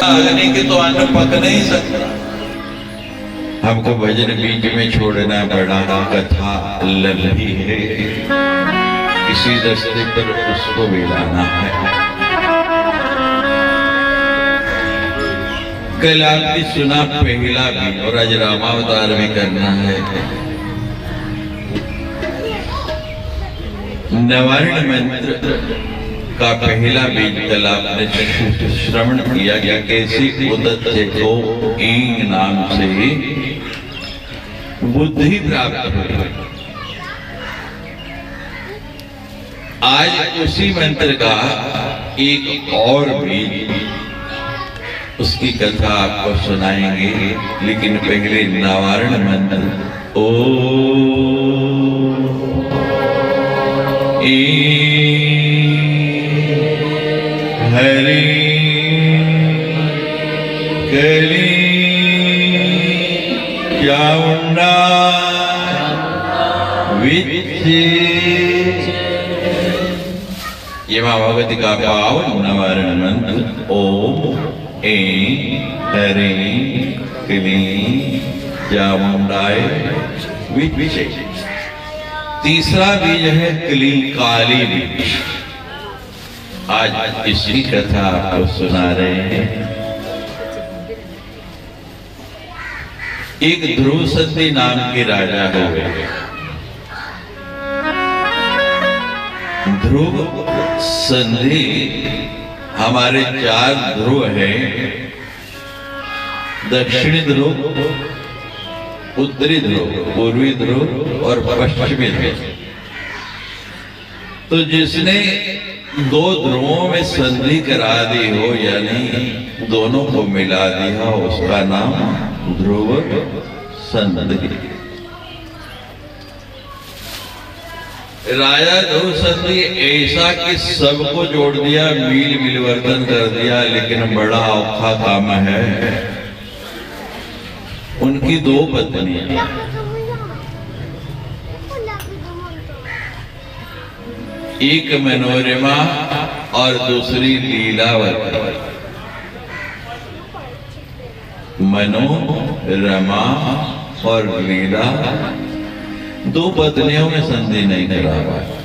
अग्नि के तो अन्न पक नहीं सकता। हमको भजन बीच में छोड़ना पड़ा, कथा लंबी है, किसी रास्ते पर उसको भी लाना है। कल आपने सुना पहला भी, और आज रामावतार भी करना है। नवारण मंत्र का पहला बीज कल आपने श्रवण किया गया, कैसे उदत को ईंग नाम से बुद्धि प्राप्त हुई। आज उसी मंत्र का एक और बीज, उसकी कथा आपको सुनाएंगे, लेकिन पहले नवारण मंत्र ओ हरि कली चामुंडा विच्चे। ये मां भगवती का पावन नवारण मंत्र ओम ऐं हरि कली चामुंडाय विच्चे। तीसरा बीज है क्ली काली बीज। आज इसी कथा आपको सुना रहे हैं। एक ध्रुव संधि नाम के राजा हुए। ध्रुव संधि हमारे 4 ध्रुव हैं, दक्षिणी ध्रुव, उत्तरी ध्रुव, पूर्वी ध्रुव और पश्चिमी ध्रुव। तो जिसने 2 ध्रुवों में संधि करा दी हो, यानी दोनों को मिला दिया, उसका नाम ध्रुव संधि। राजा ध्रुव संधि ऐसा कि सबको जोड़ दिया, मील मिलवर्तन कर दिया, लेकिन बड़ा औखा काम है। उनकी 2 पत्नियां, एक मनोरमा और दूसरी लीलावती। मनोरमा और लीला 2 पत्नियों में संधि नहीं करा पाया।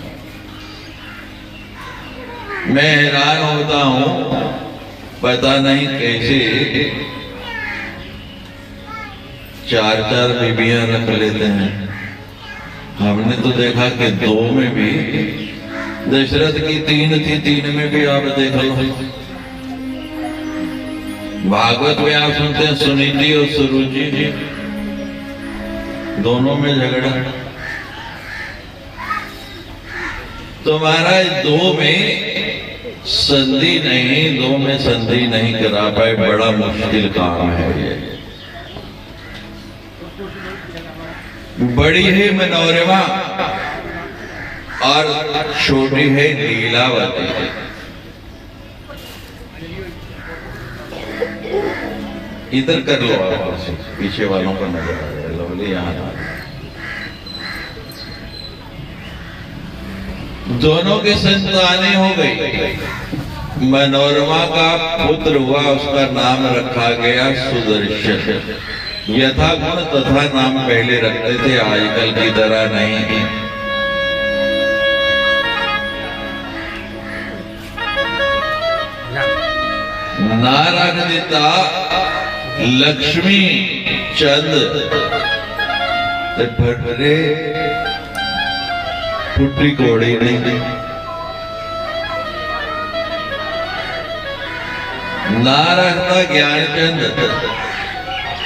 मैं हैरान होता हूं, पता नहीं कैसे 4-4 बीबियां रख लेते हैं। हमने तो देखा कि 2 में भी, दशरथ की 3 थी, 3 में भी आप देख लो। भागवत में आप सुनते हैं सुनीति और सुरुचि जी, दोनों में झगड़ा। तो महाराज 2 में संधि नहीं, 2 में संधि नहीं करा पाए, बड़ा मुश्किल काम है ये। बड़ी है मनोरमा और छोटी है लीलावती। इधर कर लो आप, पीछे वालों को नजर आ जाए। लवली यहाँ दोनों के संतानें हो गई। मनोरमा का पुत्र हुआ, उसका नाम रखा गया सुदर्शन। यथा गुण तथा नाम पहले रखते थे, आजकल की तरह नहीं। नारायणिता लक्ष्मी चंद भटरे पुत्री कोड़ी नहीं। नारायणता ज्ञानचंद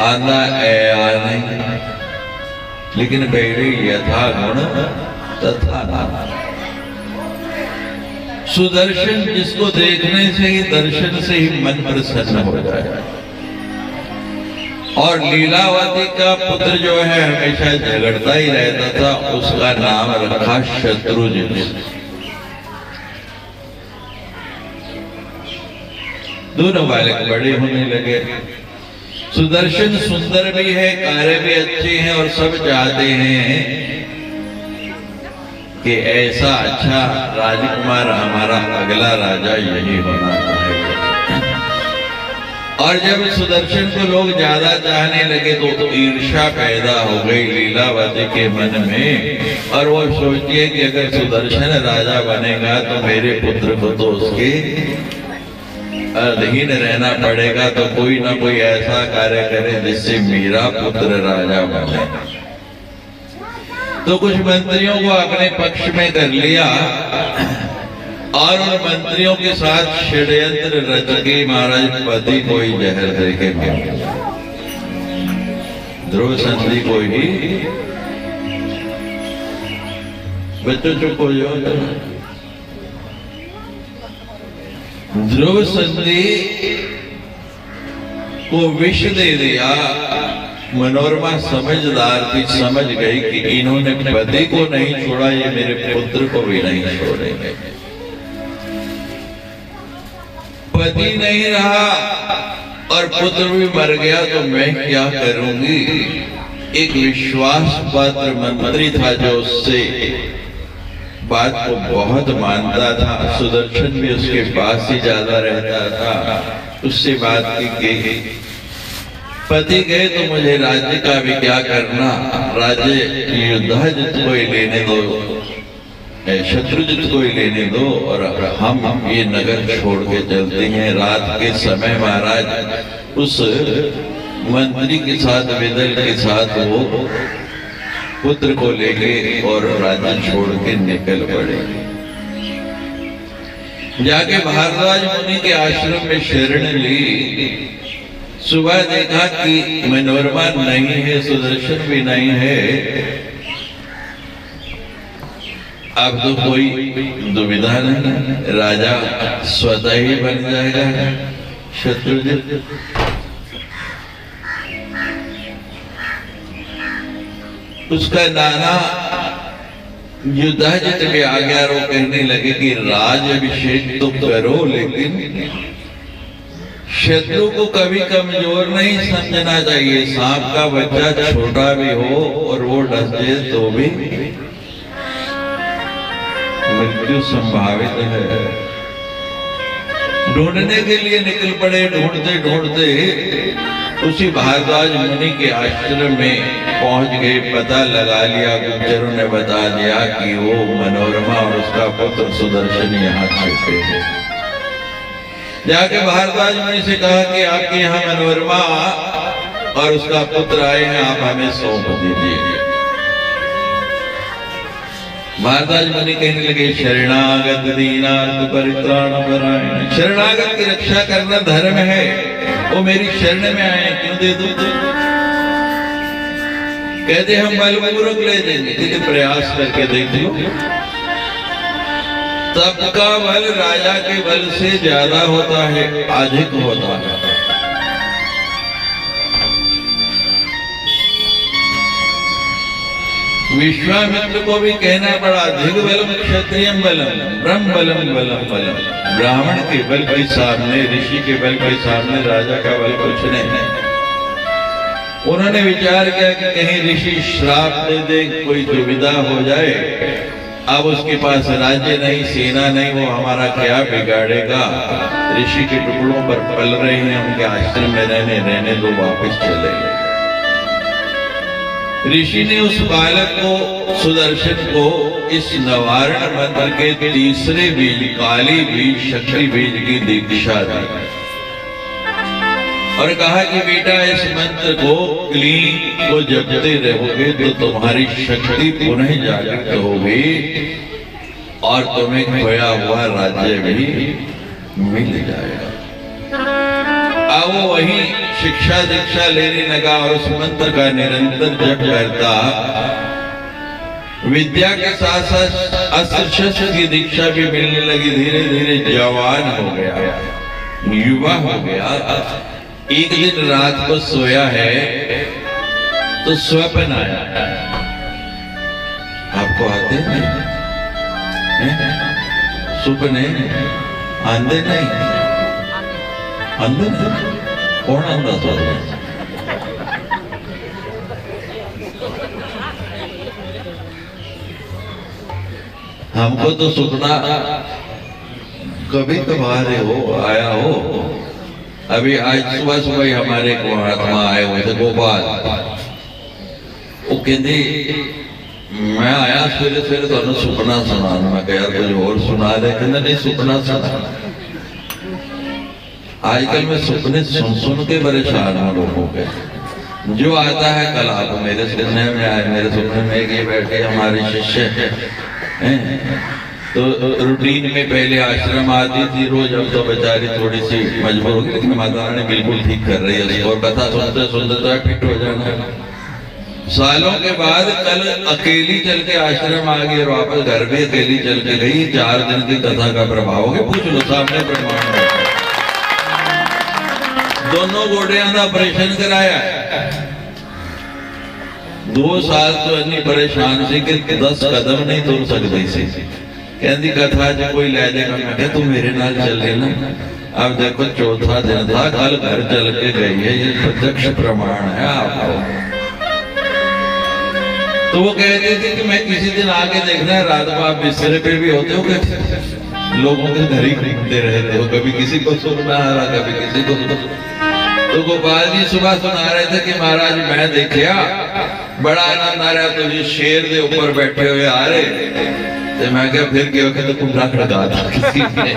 आना नहीं, लेकिन पहले यथा गुण तथा नाम। सुदर्शन जिसको देखने से ही, दर्शन से ही मन प्रसन्न हो जाए। और लीलावती का पुत्र जो है हमेशा झगड़ता ही रहता था, उसका नाम रखा शत्रुजित। दोनों बालक बड़े होने लगे। सुदर्शन सुंदर भी है, कार्य भी अच्छे हैं, और सब चाहते हैं कि ऐसा अच्छा राजकुमार हमारा अगला राजा यही होना चाहिए। और जब सुदर्शन को लोग ज्यादा चाहने लगे तो ईर्ष्या पैदा हो गई लीलावती के मन में, और वो सोचती है कि अगर सुदर्शन राजा बनेगा तो मेरे पुत्र को तो उसके अधीन रहना पड़ेगा, तो कोई ना कोई ऐसा कार्य करे जिससे मेरा पुत्र राजा बने। तो कुछ मंत्रियों को अपने पक्ष में कर लिया और उन मंत्रियों के साथ षड्यंत्र रच के महाराज पति को ही जहर दे के मारा। ध्रुव संधि को ही, बच्चों चुप हो जाओ, ध्रुव संधि को विष दे दिया। मनोरमा समझदार थी, समझ गई कि इन्होंने पति को नहीं छोड़ा, ये मेरे पुत्र को भी नहीं छोड़ेंगे। पति नहीं रहा और पुत्र भी मर गया तो मैं क्या करूंगी। एक विश्वास पात्र मंत्री था जो उससे बात को बहुत मानता था, सुदर्शन भी उसके पास ही ज्यादा रहता था, उससे बात की गई। पति गए तो मुझे राज्य का भी क्या करना, राज्य युद्धाजित को ही लेने दो, शत्रुजित को ही लेने दो, और हम ये नगर छोड़ के चलते हैं। रात के समय महाराज उस मंत्री के साथ, विदल के साथ वो पुत्र को लेके और राज्य छोड़ के निकल पड़े। जाके भारद्वाज मुनि के आश्रम में शरण ली। सुबह देखा कि मनोरमा नहीं है, सुदर्शन भी नहीं है। अब तो कोई दुविधा नहीं, राजा स्वतः ही बन जाएगा शत्रुजित। उसका नाना युद्धाजित भी आ गया। वो कहने लगे कि राज अभिषेक तो करो, लेकिन शत्रु को कभी कमजोर नहीं समझना चाहिए। सांप का बच्चा छोटा भी हो और वो डस जाए तो भी मृत्यु संभावित है। ढूंढने के लिए निकल पड़े। ढूंढते ढूंढते उसी भारद्वाज मुनि के आश्रम में पहुंच गए। पता लगा लिया, गुप्तचरों ने बता दिया कि वो मनोरमा और उसका पुत्र सुदर्शन यहाँ छिपे हैं। जाके भारद्वाज मुनि से कहा कि आपके यहाँ मनोरमा और उसका पुत्र आए हैं, आप हमें सौंप दीजिए। भारद्वाज मुनि कहने लगे, शरणागत दीनार्थ परित्राण परायण। शरणागत की रक्षा करना धर्म है, वो मेरी शरण में आए, क्यों दे दो? कहते हम बलपूर्वक ले देंगे, लेकिन प्रयास करके देख लो। सबका बल राजा के बल से ज्यादा होता है, अधिक होता है। विश्वामित्र को भी कहना पड़ा, धिग बलम क्षत्रियम बलम ब्रह्म बलम बलम बलम। ब्राह्मण के बल के सामने, ऋषि के बल के सामने राजा का बल कुछ नहीं है। उन्होंने विचार किया कि कहीं ऋषि श्राप दे दे, कोई दुविधा हो जाए। अब उसके पास राज्य नहीं, सेना नहीं, वो हमारा क्या बिगाड़ेगा। ऋषि के टुकड़ों पर पल रहे हैं, उनके आश्रम में रहने दो, वापस चले गए। ऋषि ने उस बालक को, सुदर्शन को, इस नवारण मंत्र के तीसरे बीज, काली बीज, शक्ति बीज की दीक्षा दी और कहा कि बेटा इस मंत्र को, क्लीं को जपते रहोगे तो तुम्हारी शक्ति पुनः जागृत होगी और तुम्हें खोया हुआ राज्य भी मिल जाएगा। अब वो वही शिक्षा दीक्षा लेने लगा और उस मंत्र का निरंतर जप करता। विद्या के साथ साथ अस्त्र शस्त्र की दीक्षा भी मिलने लगी। धीरे धीरे जवान हो गया, युवा हो गया। एक दिन रात को सोया है तो स्वप्न आया। आपको आते नहीं सपने? आंधे नहीं, अंधे नहीं, कौन अंधा सोता है? हमको तो सुपना कभी कभार हो आया हो, अभी आज सुबह सुबह ही हमारे एक महात्मा आए हुए थे, गोपाल। वो कहते मैं आया सवेरे सवेरे तो सुपना सुना। मैं कहा यार कुछ और सुना दे। कहते नहीं सुपना सुना। आजकल मैं सुपने सुन सुन के परेशान हूँ लोगों के। जो आता है कल आप मेरे सुनने में आए, मेरे सुनने में ये बैठे हमारे शिष्य हैं। तो रूटीन में पहले आश्रम आती थी रोज, अब तो बेचारी थोड़ी सी मजबूर हो गई, लेकिन माता रानी बिल्कुल ठीक कर रही है और कथा सुनते सुनते तो फिट हो जाना। सालों के बाद कल अकेली चल के आश्रम आ गई और वापस घर भी अकेली चल के गई। 4 दिन की कथा का प्रभाव हो गया। पूछ लो, सामने प्रमाण है। दोनों गोडियां का ऑपरेशन कराया। 2 साल तो इतनी परेशान सी कि 10 कदम नहीं तुर सकती सी। कहती कथा च कोई ले जाएगा। मैं क्या तू मेरे नाल चल लेना। अब देखो 4था दिन था, कल घर चल के गई है। ये प्रत्यक्ष प्रमाण है आपको। तो वो कहते थे कि मैं किसी दिन आके देखना है, रात को आप बिस्तर पे भी होते हो, लोगों के घर ही घूमते रहते हो, कभी किसी को सुनना आ रहा, कभी किसी को। तो गोपाल जी सुबह सुना रहे थे कि महाराज मैं देखा बड़ा आनंद आ रहा, तो ये शेर के ऊपर बैठे हुए आ रहे। तो मैं क्या फिर क्यों तो कुंडा खड़का था किसी ने।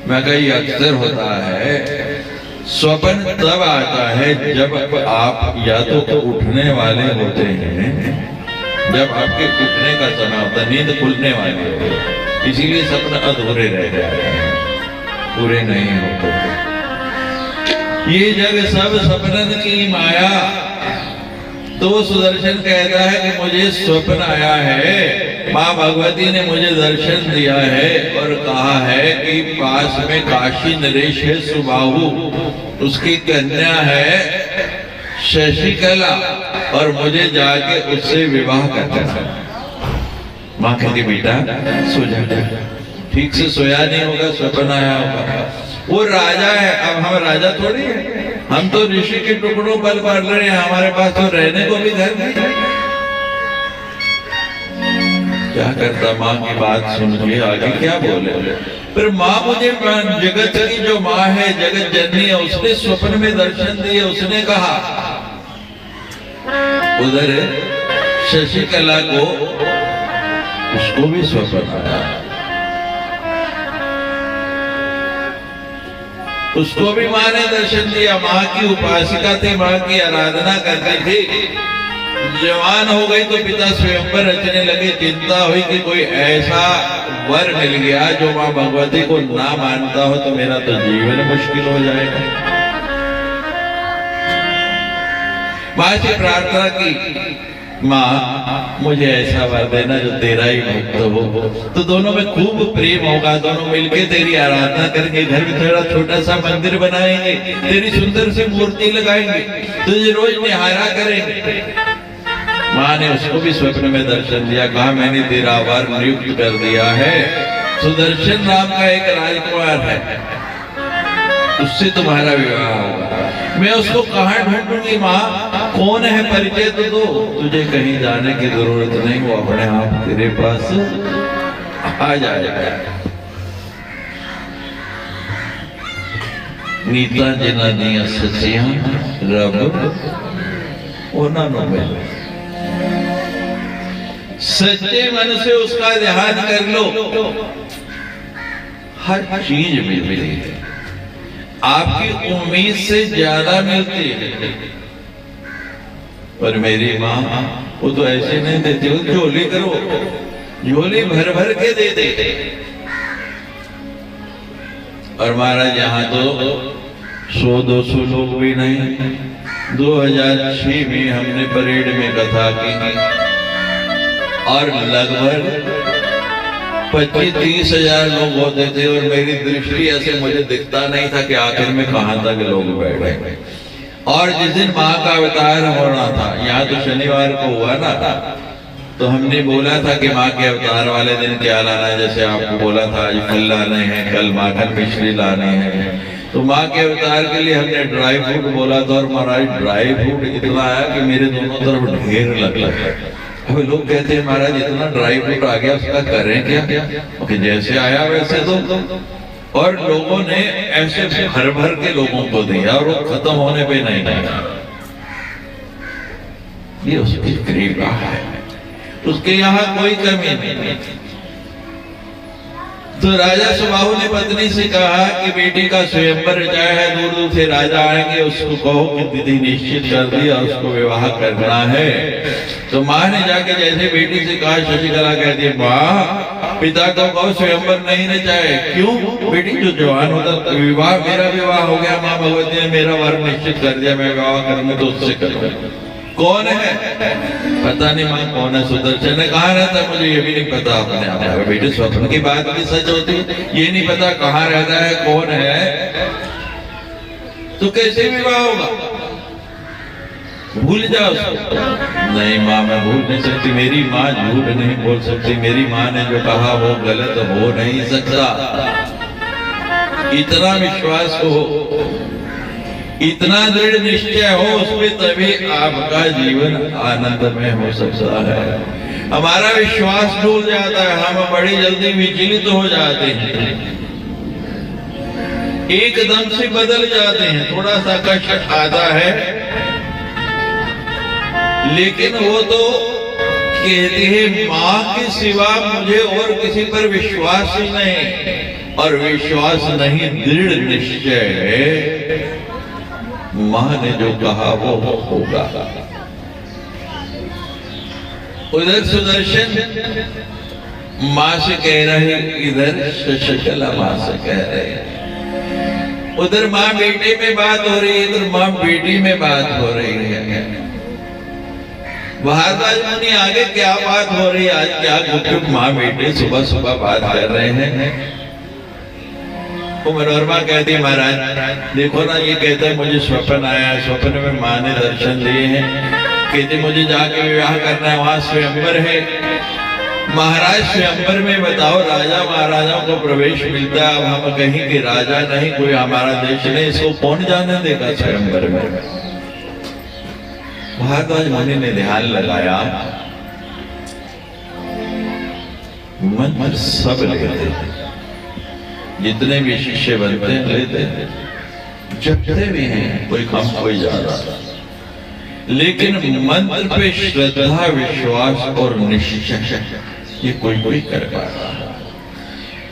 मैं कहा ये अक्सर होता है। स्वप्न तब आता है जब आप या तो उठने वाले होते हैं, जब आपके उठने का समय होता है, नींद खुलने वाली होती है, इसीलिए सपन अधूरे रह जाते हैं, पूरे नहीं होते। ये जग सब सपनन की माया। तो सुदर्शन कहता है कि मुझे स्वप्न आया है, माँ भगवती ने मुझे दर्शन दिया है और कहा है कि पास में काशी नरेश है सुबाहु, उसकी कन्या है शशिकला और मुझे जाके उससे विवाह करना है। माँ कहती बेटा सो जा, ठीक से सोया नहीं होगा, स्वप्न आया होगा। वो राजा है, अब हम राजा थोड़ी है, हम तो ऋषि के टुकड़ों पर पढ़ रहे हैं, हमारे पास तो रहने को भी घर नहीं है। क्या करता, माँ की बात सुन के आगे क्या बोले। पर माँ मुझे जगत की जो माँ है, जगत जननी है, उसने स्वप्न में दर्शन दिए। उसने कहा उधर शशिकला को, उसको भी स्वप्न आया, उसको भी माँ ने दर्शन दिया। माँ की उपासिका थी, माँ की आराधना करती थी। जवान हो गई तो पिता स्वयंवर रचने लगे। चिंता हुई कि कोई ऐसा वर मिल गया जो माँ भगवती को ना मानता हो तो मेरा तो जीवन मुश्किल हो जाएगा। माँ से प्रार्थना की, माँ मुझे ऐसा वर देना जो तेरा ही भक्त हो, तो दोनों में खूब प्रेम होगा, दोनों मिलके तेरी आराधना करेंगे, घर में थोड़ा छोटा सा मंदिर बनाएंगे, तेरी सुंदर सी मूर्ति लगाएंगे, तुझे रोज निहारा करेंगे। माँ ने उसको भी स्वप्न में दर्शन दिया। कहा मैंने तेरा वर नियुक्त कर दिया है, सुदर्शन नाम का एक राजकुमार है, उससे तुम्हारा विवाह होगा। मैं उसको कहाँ ढूंढूंगी माँ, कौन है, परिचय तो दो। तुझे कहीं जाने की जरूरत नहीं, वो अपने आप तेरे पास आ जाएगा। नीता जिना दिया सचिया रब उन्होंने मिले। सच्चे मन से उसका ध्यान कर लो, हर चीज मिलती है, आपकी उम्मीद से ज्यादा मिलती है। पर मेरी माँ वो तो ऐसे नहीं देती, वो झोली करो, झोली भर भर के दे दे। और महाराज यहाँ तो 100-200 लोग भी नहीं। 2006 में हमने परेड में कथा की और लगभग 25-30 हजार लोग होते थे और मेरी दृष्टि ऐसे मुझे दिखता नहीं था कि आखिर में कहां तक लोग बैठे। और जिस दिन माँ का अवतार होना था, यहाँ तो शनिवार को हुआ ना, तो हमने बोला था कि माँ के अवतार वाले दिन क्या लाना है। जैसे आपको बोला था आज फल लाने हैं, कल माखन मिश्री लाने हैं, तो माँ के अवतार के लिए हमने ड्राई फ्रूट बोला था। और महाराज ड्राई फ्रूट इतना आया कि मेरे दोनों तरफ ढेर लग लगा। अब लोग कहते हैं महाराज इतना ड्राई फ्रूट आ गया, उसका करें क्या? जैसे आया वैसे दो। और लोगों ने ऐसे भर भर के लोगों को दिया और वो खत्म होने पे नहीं दिया। ये उसकी कृपा है, उसके यहाँ कोई कमी नहीं। तो राजा सुबाहु ने पत्नी से कहा कि बेटी का स्वयंवर रचाया है, दूर दूर से राजा आएंगे, उसको कहो कि विधि निश्चित कर दिया, उसको विवाह करना है। तो माँ ने जाके जैसे बेटी से कहा, शशिकला कहती है माँ पिता को कहो स्वयंवर नहीं रचाए। क्यों? बेटी जो जवान होता विवाह, मेरा विवाह हो गया, माँ भगवती ने मेरा वर निश्चित कर दिया, मैं विवाह करूंगा तो उससे करूंगा। कौन है? पता नहीं माँ कौन है। सुदर्शन ने कहा रहता है, मुझे ये भी नहीं पता। अपने बेटे स्वप्न की बात भी सच होती, ये नहीं पता कहाँ रहता है, कौन है, तो कैसे विवाह होगा? भूल जाओ उसको। नहीं माँ मैं भूल नहीं सकती, मेरी माँ झूठ नहीं बोल सकती, मेरी माँ ने जो कहा वो गलत हो नहीं सकता। इतना विश्वास हो, इतना दृढ़ निश्चय हो उसमें, तभी आपका जीवन आनंदमय हो सकता है। हमारा विश्वास डूब जाता है, हम बड़ी जल्दी विचलित हो जाते हैं, एकदम से बदल जाते हैं। थोड़ा सा कष्ट आता है, लेकिन वो तो कहती है माँ के सिवा मुझे और किसी पर विश्वास ही नहीं, और विश्वास नहीं दृढ़ निश्चय है। माँ ने जो कहा वो होगा। उधर सुदर्शन माँ से कह रहे, इधर शशिकला माँ से कह रहे। उधर माँ बेटे में बात हो रही है, इधर माँ बेटी में बात हो रही है। भारद्वाज मुनि आगे क्या बात हो रही है, आज क्या गुपचुप माँ बेटे सुबह सुबह बात कर रहे हैं। तो मनोरमा कहती है महाराज देखो ना, ये कहता है मुझे स्वप्न आया, स्वप्न में माँ ने दर्शन दिए हैं, कहते मुझे जाके विवाह करना है, वहां स्वयंवर है। महाराज स्वयंवर में बताओ राजा महाराजाओं को प्रवेश मिलता है, अब हम कहीं के राजा नहीं, कोई हमारा देश नहीं, इसको कौन जाने देगा स्वयंवर में? भारद्वाज मुनि ने ध्यान लगाया, मन में सब लेते, जितने भी शिष्य बनते हैं लेते हैं, जपते भी हैं, कोई कम कोई ज्यादा, लेकिन मंत्र पे श्रद्धा विश्वास और निश्चय ये कोई कोई कर पाता है।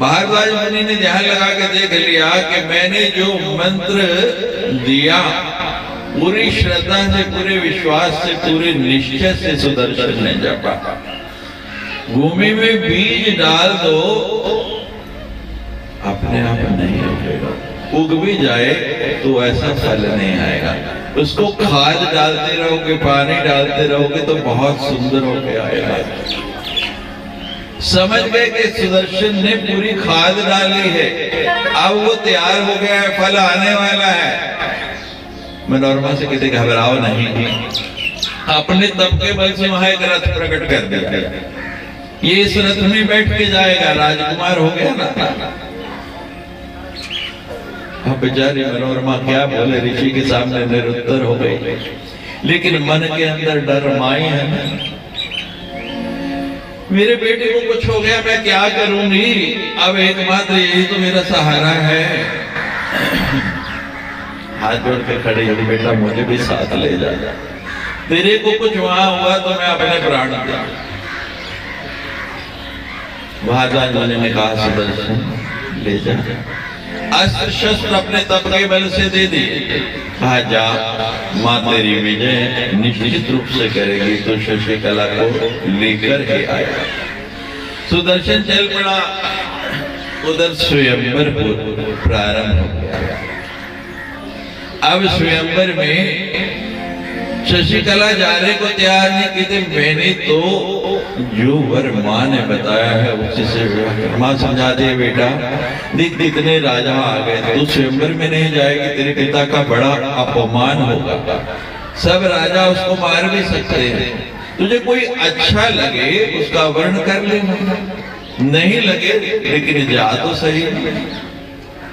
भारद्वाज मुनि ने ध्यान लगा के देख लिया कि मैंने जो मंत्र दिया पूरी श्रद्धा से, पूरे विश्वास से, पूरे निश्चय से सुदर्शन ने जपा। भूमि में बीज डाल दो, अपने आप नहीं उगेगा, उग भी जाए तो ऐसा फल नहीं आएगा। उसको खाद डालते रहोगे, पानी डालते रहोगे तो बहुत सुंदर होके आएगा। समझ गए कि सुदर्शन ने पूरी खाद डाली है, अब वो तैयार हो गया है, फल आने वाला है। मनोरमा से कहते घबराओ नहीं, अपने तप के बल से वहां एक रथ प्रकट कर दिया, ये इस रथ में बैठ के जाएगा, राजकुमार हो गया ना। अब बेचारी मनोरमा क्या बोले, ऋषि के सामने निरुत्तर हो गई, लेकिन मन के अंदर डर माई है ना, मेरे बेटे को कुछ हो गया मैं क्या करूंगी, अब एकमात्र यही तो मेरा सहारा है। हाथ जोड़ के खड़ी हुई, बेटा मुझे भी साथ ले जा, तेरे को कुछ वहां हुआ तो मैं अपने प्राण दूंगा। भारद्वाज मुनि ने कहा सुदर्शन ले जा, अस्त्र शस्त्र अपने तप के बल से दे दिए, कहा जा माँ तेरी विजय निश्चित रूप से करेगी, तो शशिकला को लेकर ही आया। सुदर्शन चल पड़ा, उधर स्वयंवर प्रारंभ हो गया। अब स्वयंवर में शशिकला जाने को तैयार नहीं की थी, मैंने तो जो वर माँ ने बताया है उसी से विवाह। माँ समझा दे बेटा, देख इतने राजा आ गए, तू स्वयंवर में नहीं जाएगी, तेरे पिता का बड़ा अपमान होगा, सब राजा उसको मार भी सकते हैं, तुझे कोई अच्छा लगे उसका वर्ण कर लेना, नहीं लगे लेकिन जा तो सही।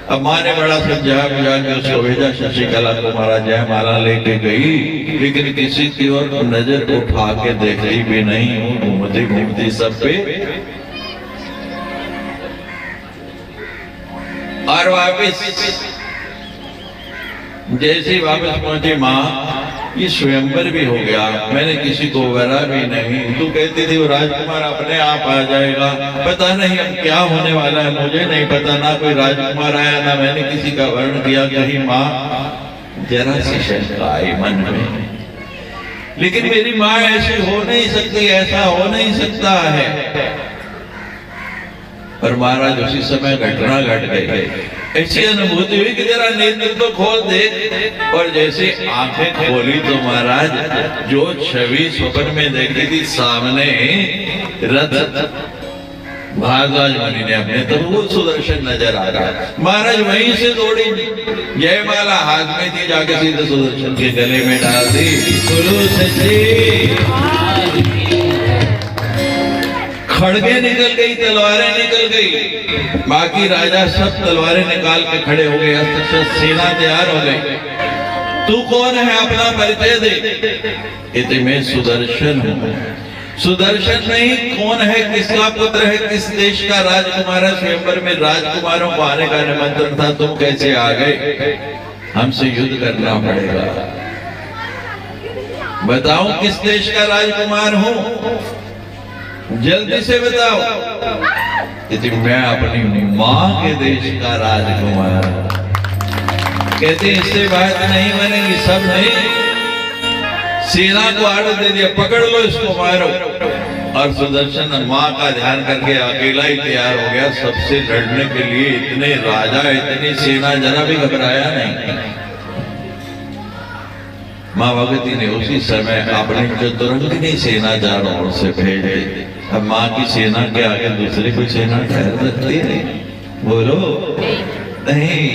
अब माँ ने बड़ा समझा बुझा के उसको भेजा, शशिकला को मारा जयमाला लेके गई, लेकिन किसी की ओर नजर उठा के देखी भी नहीं, घूमती घूमती सब पे और वापिस जैसे वापस पहुंचे माँ, ये स्वयंवर भी हो गया, मैंने किसी को वरा भी नहीं। तू कहती थी वो राजकुमार अपने आप आ जाएगा, पता नहीं अब क्या होने वाला है, मुझे नहीं पता। ना कोई राजकुमार आया, ना मैंने किसी का वर्ण किया। कहीं माँ, जरा सी शंका आई मन में, लेकिन मेरी माँ ऐसी हो नहीं सकती, ऐसा हो नहीं सकता है। पर महाराज उसी समय घटना घट गई, ऐसी अनुभूति हुई कि जरा नेत्र तो खोल दे। और जैसे आंखें खोली तो महाराज जो छवि स्वप्न में देखी थी, सामने रथ भारद्वाज मुनि ने अपने, तो वो सुदर्शन नजर आ रहा। महाराज वहीं से दौड़ी, जयमाला हाथ में थी, जाके सीधे सुदर्शन के गले में डाल दी। बोलो सच्ची, खड़गे निकल गई, तलवारें निकल गई, बाकी राजा सब तलवारें निकाल के खड़े हो गए, अस्त्र सेना तैयार हो गई। तू कौन है, अपना परिचय दे। इतने मैं सुदर्शन हूं। सुदर्शन नहीं, कौन है, किसका पुत्र है, किस देश का राजकुमार है। स्वयंवर में राजकुमारों को आने का निमंत्रण था, तुम कैसे आ गए। हमसे युद्ध करना पड़ेगा, बताओ किस देश का राजकुमार हूं, जल्दी से बताओ। कहती मैं अपनी माँ के देश का राजकुमार। कहते इससे बात नहीं बनेगी, सब नहीं, सेना को आर्डर दे दिया, पकड़ लो इसको, मारो। और सुदर्शन माँ का ध्यान करके अकेला ही तैयार हो गया सबसे लड़ने के लिए। इतने राजा, इतनी सेना, जरा भी घबराया नहीं। माँ भगवती ने उसी समय अपनी चतुरंगिनी सेना चारों ओर से भेज दी। अब माँ की सेना के आगे दूसरी कोई सेना ठहर सकती है, बोलो नहीं।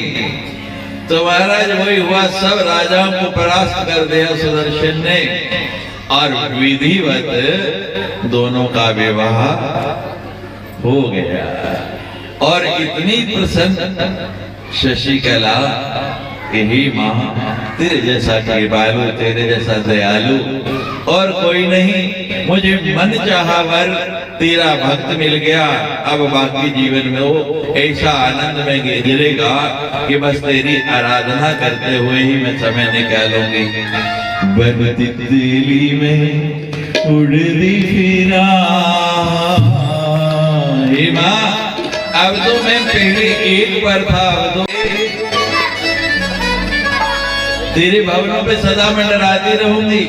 तो महाराज वही हुआ, सब राजाओं को परास्त कर दिया सुदर्शन ने, और विधिवत दोनों का विवाह हो गया। और इतनी प्रसन्न शशिकला यही माँ, तेरे जैसा कृपालु, तेरे जैसा दयालु और कोई नहीं। मुझे मन चाहा वर तेरा भक्त मिल गया, अब बाकी जीवन में वो ऐसा आनंद में गिरेगा कि बस तेरी आराधना करते हुए ही मैं समय निकालूंगी। बन तितली में उड़ती फिरा, हे माँ अब तो मैं पहले एक पर था, अब तो तेरे भवनों पे सदा मंडराती रहूंगी,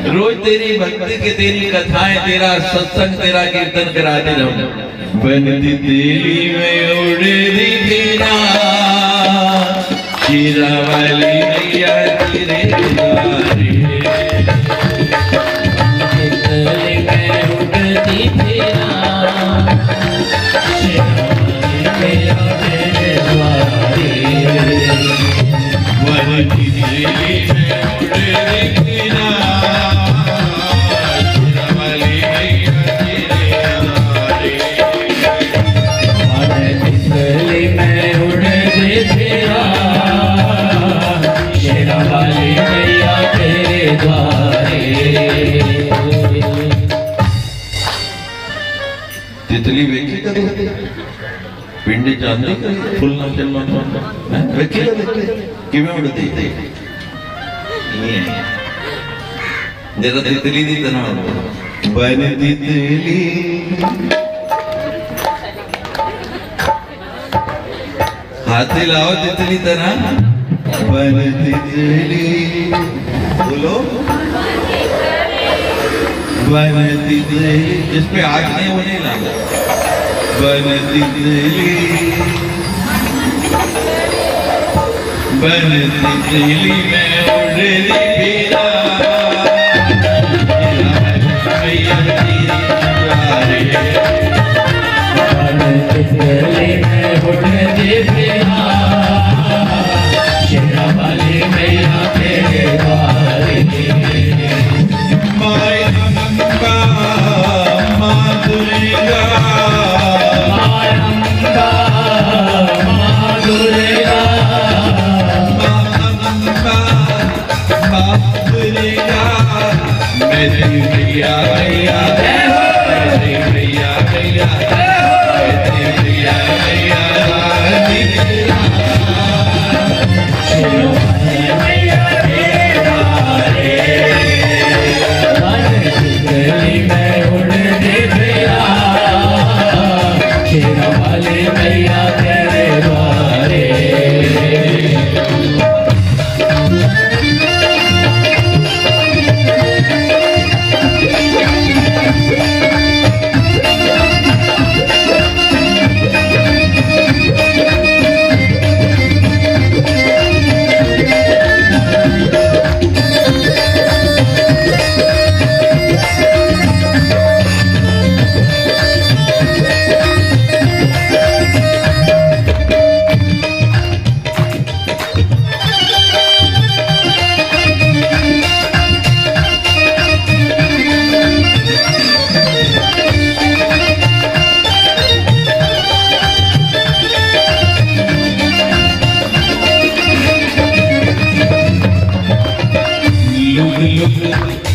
रोज तेरी भक्ति के, तेरी कथाएं, तेरा सत्संग, तेरा कीर्तन कराती रहूंगी। बनती तेली में उड़ती फिरा, शीरा वाली मैया तेरे द्वारे। तेली में उड़ती फिरा, शीरा वाली मैया तेरे द्वारे। बनती तेली में उड़ती फिरा, शीरा वाली मैया तेरे द्वारे। बनती तेली में उड़ती फिरा, शीरा वाली मैया तेरे द्वारे। तितली वेखी कभी पिंडी चांदी फुल ना चलना वेखी किमें उड़ती जरा तितली दी तरह बन तितली हाथी लाओ तितली तरह बन तितली बोलो बन तितली जिसपे आग नहीं वो नहीं लाना बन तितली में उड़ती फिरा मैया तेरी द्वारे बन तितली में उड़ती फिरा शीरा वाली मैया तेरे द्वारे माय अम्बा माँ दुर्गा माय अम्बा माँ दुर्गा मेरी मैया मैया मेरी मैया मैया मेरी मैया मैया रानी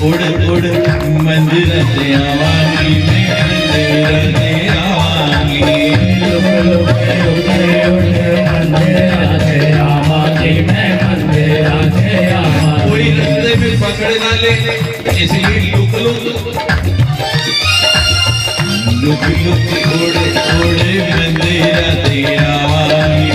उड़ उड़ मंदिरात आवांगी मंदिरात आवांगी कोई रास्ते में पकड़ ना ले इसलिए लुक लुक उड़ उड़ मंदिरात आवांगी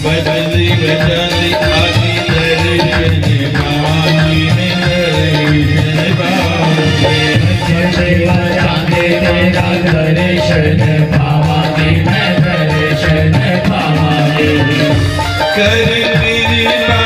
बदली बदली आदि दर्शन पावांगी मैं दर्शन पावांगी कर कृपा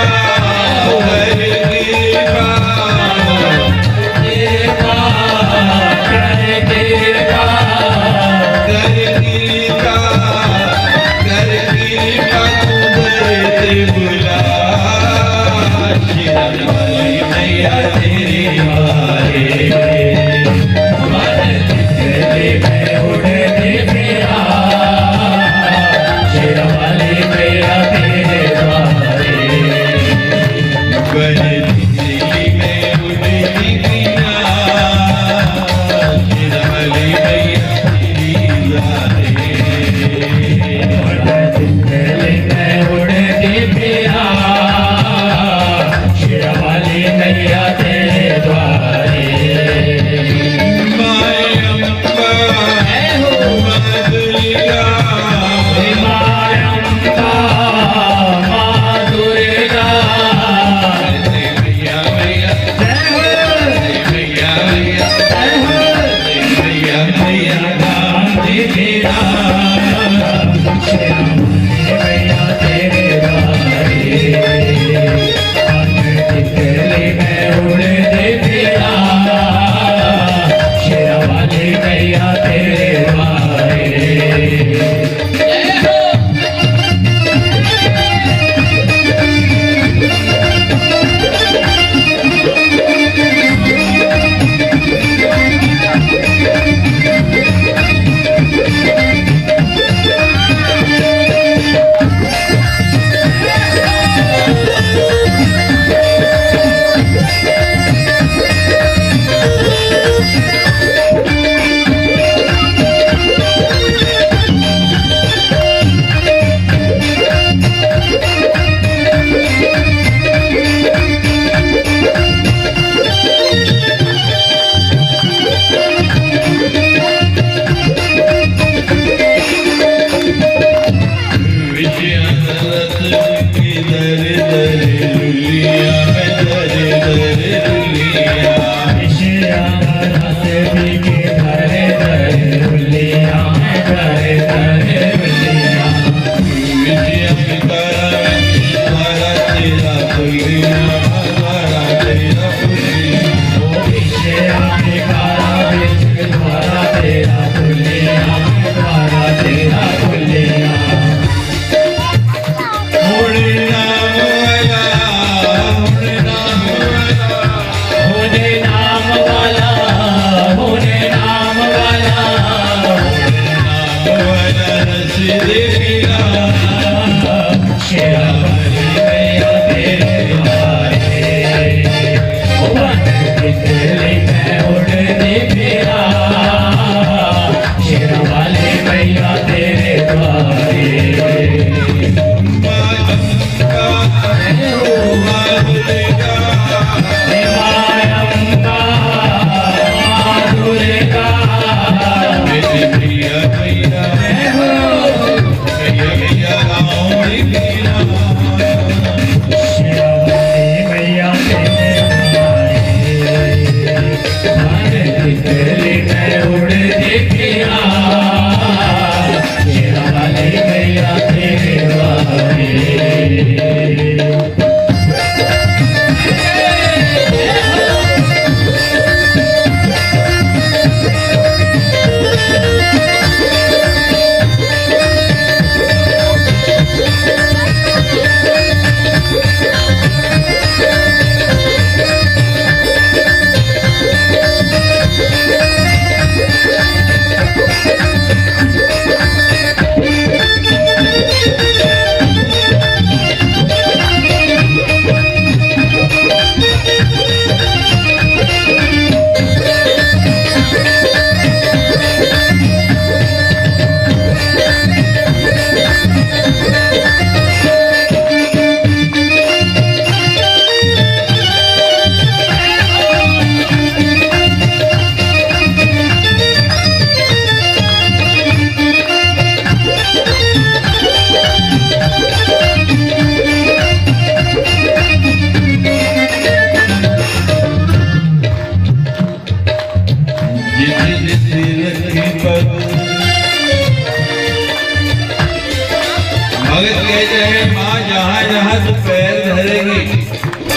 भगत कहते हैं माँ जहाँ जहाँ तू पैर धरेगी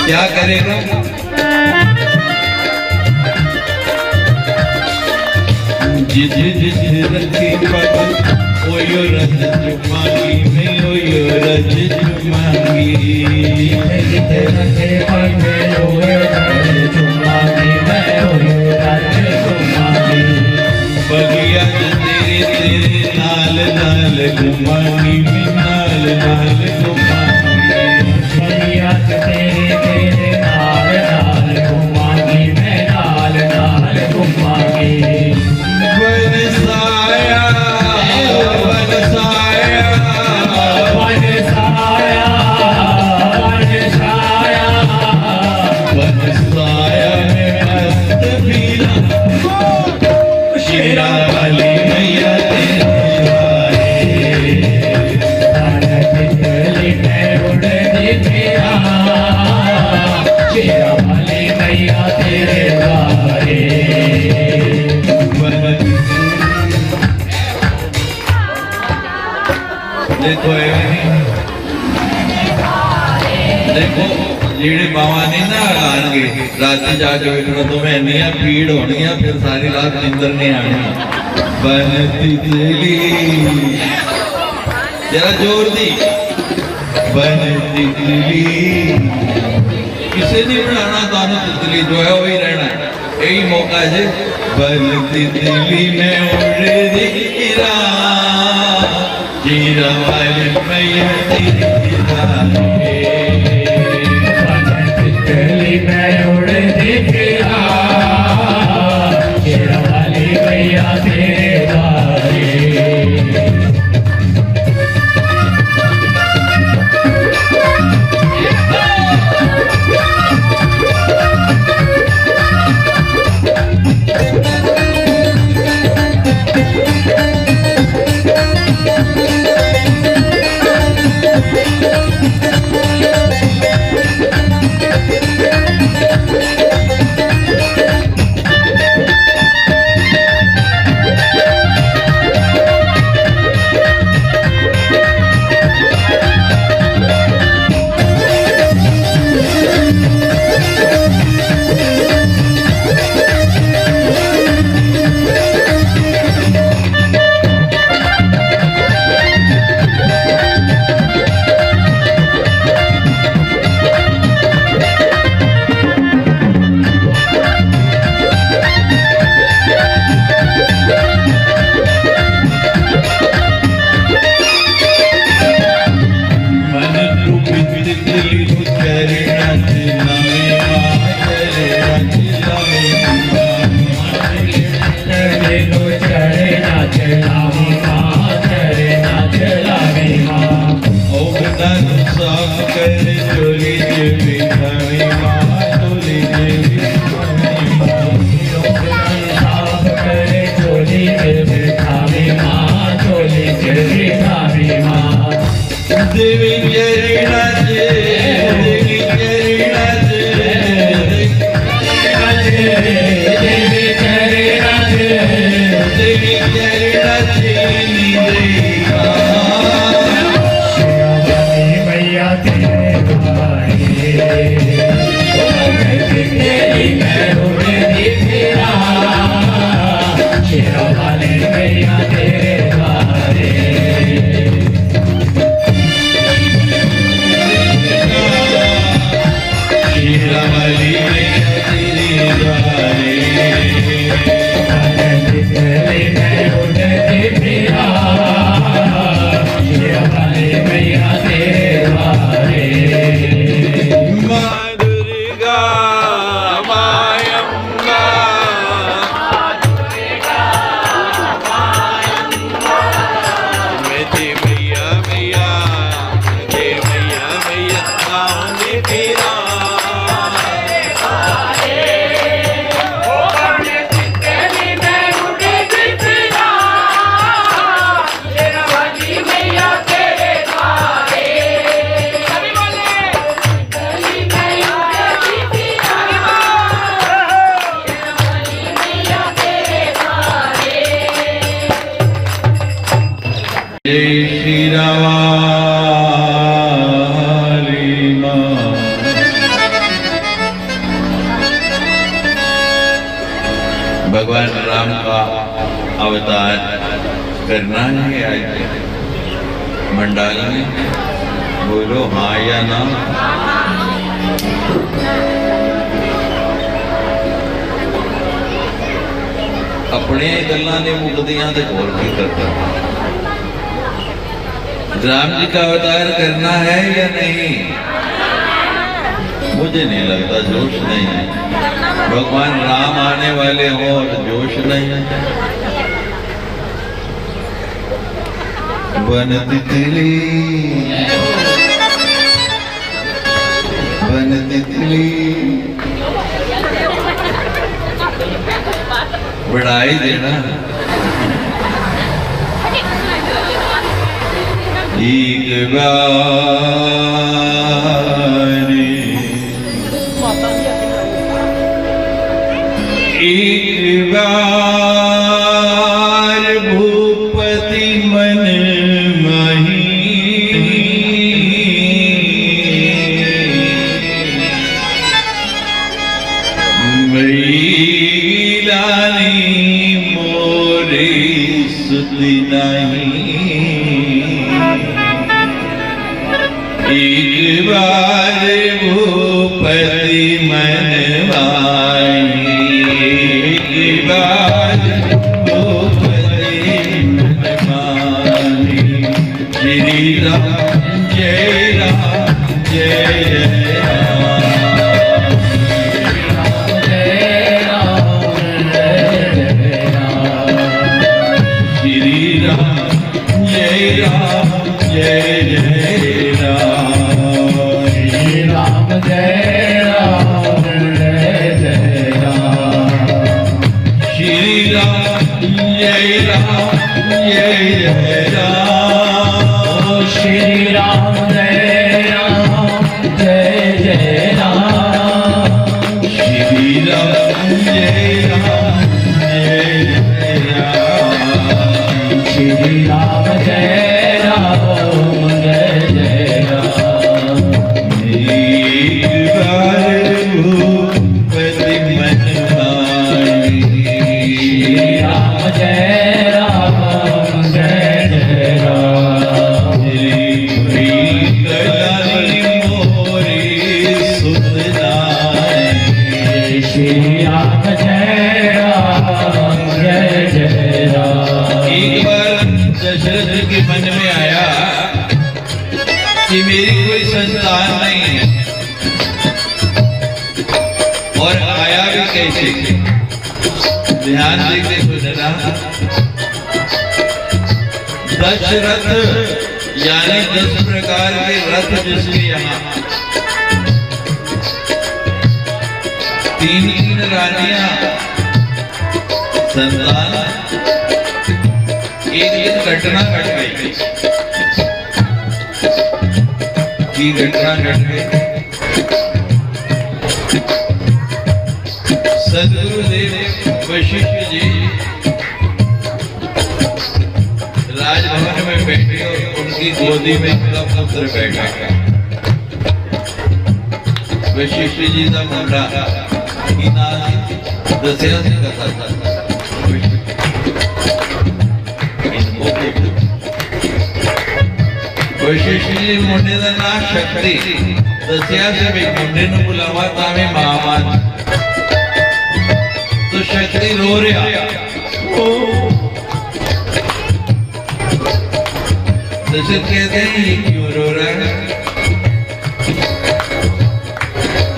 क्या करेगा? जिस जिस रखी पग ओयो रज चुमागी में ओयो रज चुमागी रखे पग ओयो रज चुमागी में ओयो रज चुमागी बगिया तेरे तेरे नाल नाल घुमागी में नाल नाल घुमागी बगिया तेरे तेरे नाल नाल घुमागी में नाल नाल घुमागी बनसाया बनसाया बनसाया बनसाया बनसाया में मस्त पीला शेरा वाली मैया तितली में उड़ती फिरा शेरा वाली मैया तेरे द्वारे देखो देखो जेड़े बाबा ने ना आएंगे रात जाके वेखना तुम्हें इन्नियां भीड़ होनी फिर सारी रात नींदर नहीं आनी बन तितली जरा जोर दी बन तितली किसे नहीं बनाना तानू तितली जो है वही रहना है यही मौका है बन तितली में उड़े दिखरा जीरा वाली मैया तितली में उड़ती फिरा शेरा वाली मैया तेरे द्वारे देवी जरीना जे देवी जरीना जे देवी जरीना जे देवी जरीना जे मैया तेरे द्वारे तितली में उड़ती फिरा शेरा वाली मैया तेरे द्वारे शेरा वाली मैया तेरे द्वारे तितली में उड़ती फिरा शेरा वाली मैया तेरे द्वारे माँ दुर्गा मायम्मा मेरी मैया मैया मेरी मैया मैया गाऊंगी तेरा जय श्री राम भगवान राम का अवतार करना है आज मंडाल में? बोलो हाँ या ना। अपने गल्लां ने मुकदियां ते होर की करता। राम जी का अवतार करना है या नहीं? मुझे नहीं लगता, जोश नहीं है। भगवान राम आने वाले हो और जोश नहीं है। बन तितली बढ़ाई देना। एक बार भूपति मन मही लानी मोरे सुति नहीं। एक बार भूपति मन माही, एक बार भूपति मन माही। श्री राम जय राम जय कि मेरी कोई संतान नहीं है, और आया भी कैसे? ध्यान देके सुनना। दशरथ यानी 10 प्रकार के रथ जिसके यहाँ 3 रानियां संतान। एक दिन घटना घट गई की घटना घट गई। सदगुरुदेव वशिष्ठ जी राजभवन में बैठे और उनकी गोदी में उनका पुत्र बैठा। वशिष्ठ जी का मुंडा दसिया से कथा था। वशिष्ठ जी मुंडे का नाम शक्ति दसिया से भी मुंडे ने बुलावा तामे महामान। तो शक्ति रो रहा। दशरथ कहते हैं ये क्यों रो रहा है?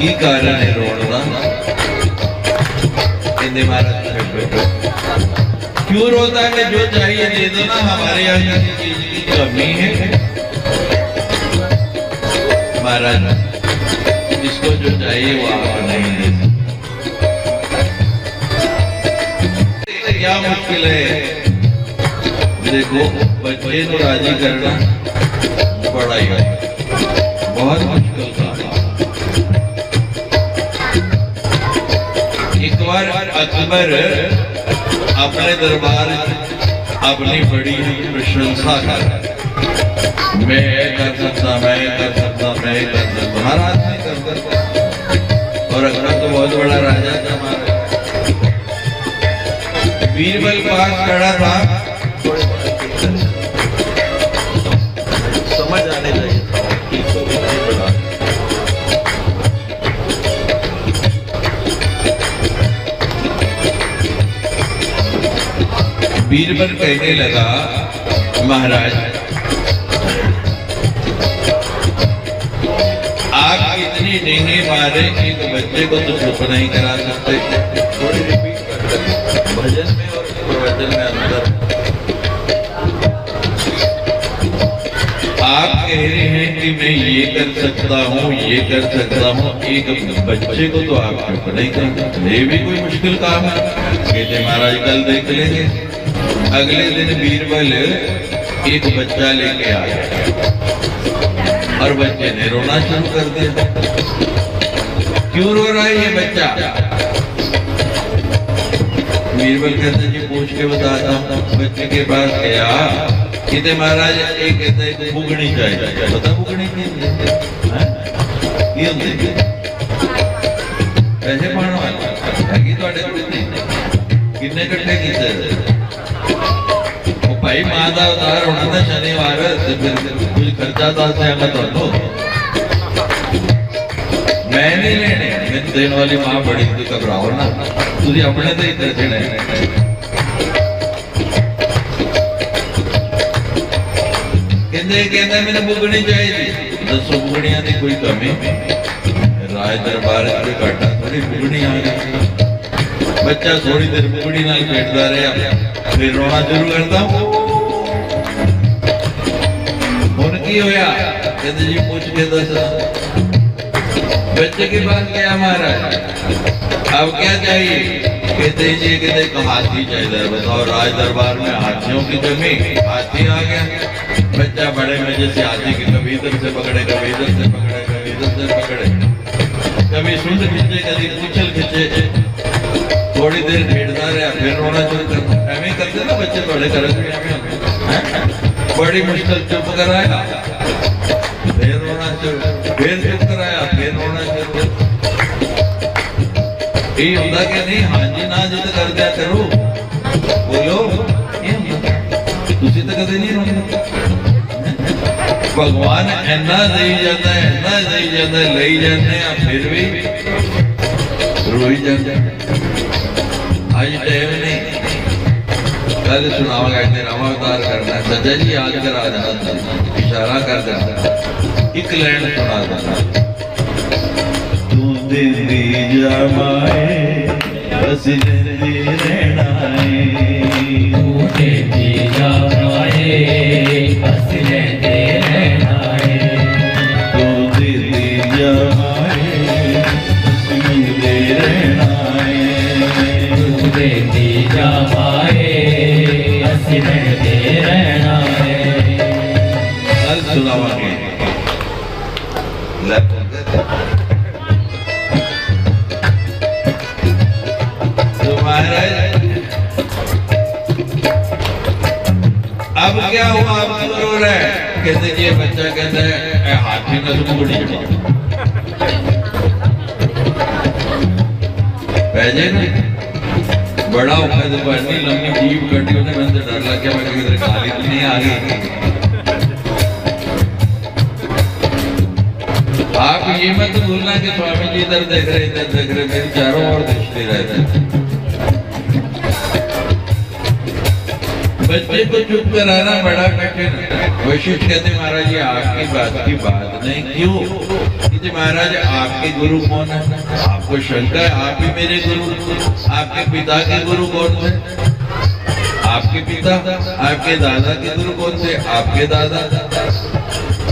ये कारण है रोना। कहते महाराज क्यों रोता है? जो चाहिए दे दो ना, हमारे यहाँ किसी चीज की कमी है। महाराज इसको जो चाहिए वो आप नहीं दे सकते। क्या मुश्किल है? देखो बच्चे को राजी करना बड़ा ही बहुत मुश्किल था। एक बार अकबर अपने दरबार अपनी बड़ी प्रशंसा कर, मैं कर सकता, मैं कर सकता, मैं कर सकता। महाराज नहीं कर सकता। और अकबर तो बहुत बड़ा राजा था हमारा। बीरबल पास खड़ा था, समझ आने चाहिए। बीरबल कहने लगा, महाराज आप इतनी डींगे मारे एक बच्चे को तो चुप नहीं करा सकते। थोड़ी रिपीट करते भजन में और प्रवचन में अंदर। आप कह रहे हैं कि मैं ये कर सकता हूँ, ये कर सकता हूँ, एक बच्चे को तो आप चुप नहीं कर सकते। ये भी कोई मुश्किल काम है। कहते महाराज कल देख लेंगे। अगले दिन बीरबल एक बच्चा लेके आया और बच्चे ने रोना शुरू कर दिया। क्यों रो रहा है ये बच्चा? बीरबल कहते जी पूछ के बताता हूँ। बच्चे के पास गया, कहते महाराज एक कहते बुगनी चाहिए। पता बुगनी की पैसे पाने वाला कितने कट्ठे कीते भाई मां का अवतार होना था शनिवार, कुछ खर्चा दस देंगा तो मैं नहीं लेने। मैं देने वाली मां बड़ी घबराओ ना, तुझे अपने तो ही दर्जने। कहते मैंने बुगनी चाहिए। दसो बुगनिया की कोई कमी? राज दरबार कोई घाटा थोड़ी, बुगनी आ गई। बच्चा थोड़ी देर बुगनी नाल खेडदा रहा, फिर रोना शुरू करता। हुण की होया? कहते जी पूछ के दस। बच्चे के पास गया महाराज, अब क्या चाहिए? कहते जी कहते हाथी चाहिए। बताओ राज दरबार में हाथियों की कमी, हाथी आ गया। बच्चा बड़े मजे से हाथी की कभी इधर से पकड़े, कभी इधर से पकड़े, कभी इधर से पकड़े, कभी सूंड खींचे, कभी पूछल खींचे। थोड़ी देर खेड़ता रहा, फिर रोना शुरू करता। एवं करते ना बच्चे थोड़े कर, बड़ी मुश्किल चुप कराया, फिर रोना शुरू, फिर चुप कराया, फिर रोना शुरू। ये होता क्या नहीं? हाँ जी ना जी तो कर दिया करो, बोलो तुझे तो कदे नहीं रोना। भगवान इन्ना दे जाता है, इन्ना दे जाता है, ले जाते हैं फिर भी रोई जाते हैं। आज टाइम नहीं, कल सुनावांगा। रामा अवतार करना है, सज्जा जी याद करा देना, इशारा कर देना, एक लाइन सुना देना। तू दिल्ली जमाए बस जिंदगी रहना है, तू दिल्ली जमाए बस जिंदगी रहना है, तू दिल्ली जमाए बस जिंदगी रहना है, तू दिल्ली जमाए बस जिंदगी रहना है। कल सुनावांगे। अब क्या हुआ? अब क्यों रो रहा है? कहते जी बच्चा कहता है हाथी का तुम बड़ी बड़ा होगा तो बढ़नी लंबी जीप कटी उन्हें मन से डर लग गया। मैं किधर खाली तो नहीं आ गई। आप ये मत भूलना कि स्वामी जी इधर देख रहे, इधर देख रहे, मेरे चारों ओर देखते रहते। बच्चे को चुप कराना बड़ा कठिन है। वशिष्ठ कहते महाराज ये आपकी बात की बात नहीं। क्यों? कि महाराज आपके गुरु कौन है? आपको शंका है? आप ही मेरे गुरु। आपके पिता के गुरु कौन थे? आपके पिता। आपके दादा के गुरु कौन थे? आपके दादा।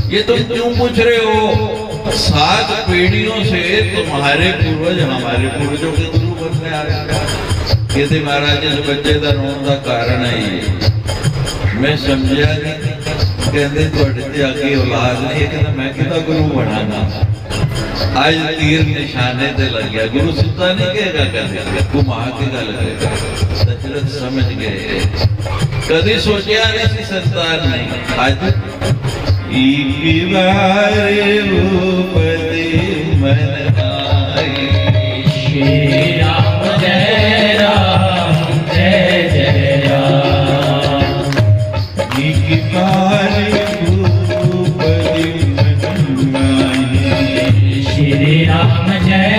ये तुम क्यों पूछ रहे हो? 7 पीढ़ियों से तुम्हारे पूर्वज हमारे पूर्वजों के गुरु बनने आ रहे। कहते महाराज इस बच्चे का रोन का कारण है ये। मैं समझा नहीं। कहते थोड़े आगे औलाद नहीं है, मैं कितना गुरु बनाना। आज तीर निशाने ते लग गया। गुरु सुता नहीं कहेगा, कहते घुमा के गल करेगा। दशरथ समझ गए। कभी सोचा नहीं संतान नहीं। आज मन आई श्री राम जय राम जय विकारी भूपति मन माही। श्री राम जय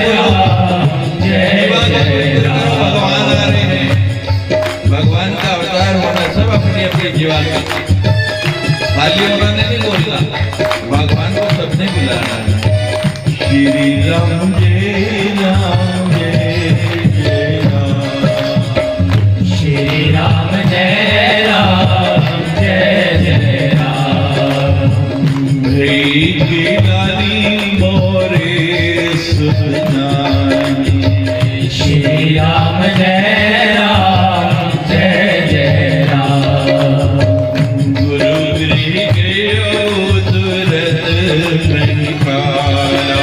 राम जय जय राम। भगवान आ रहे हैं, भगवान का अवतार होना सब अपनी अपनी जीवा का, खाली उन्होंने नहीं बोलना, भगवान को सबने बुलाना है। श्री राम जय राम जय जय राम। श्री राम जय राम जय जय राम। भई लाली मोरे सुनाई। श्री राम जय राम जय जय राम। गुरु गृह गयो तुरत नहीं पाला।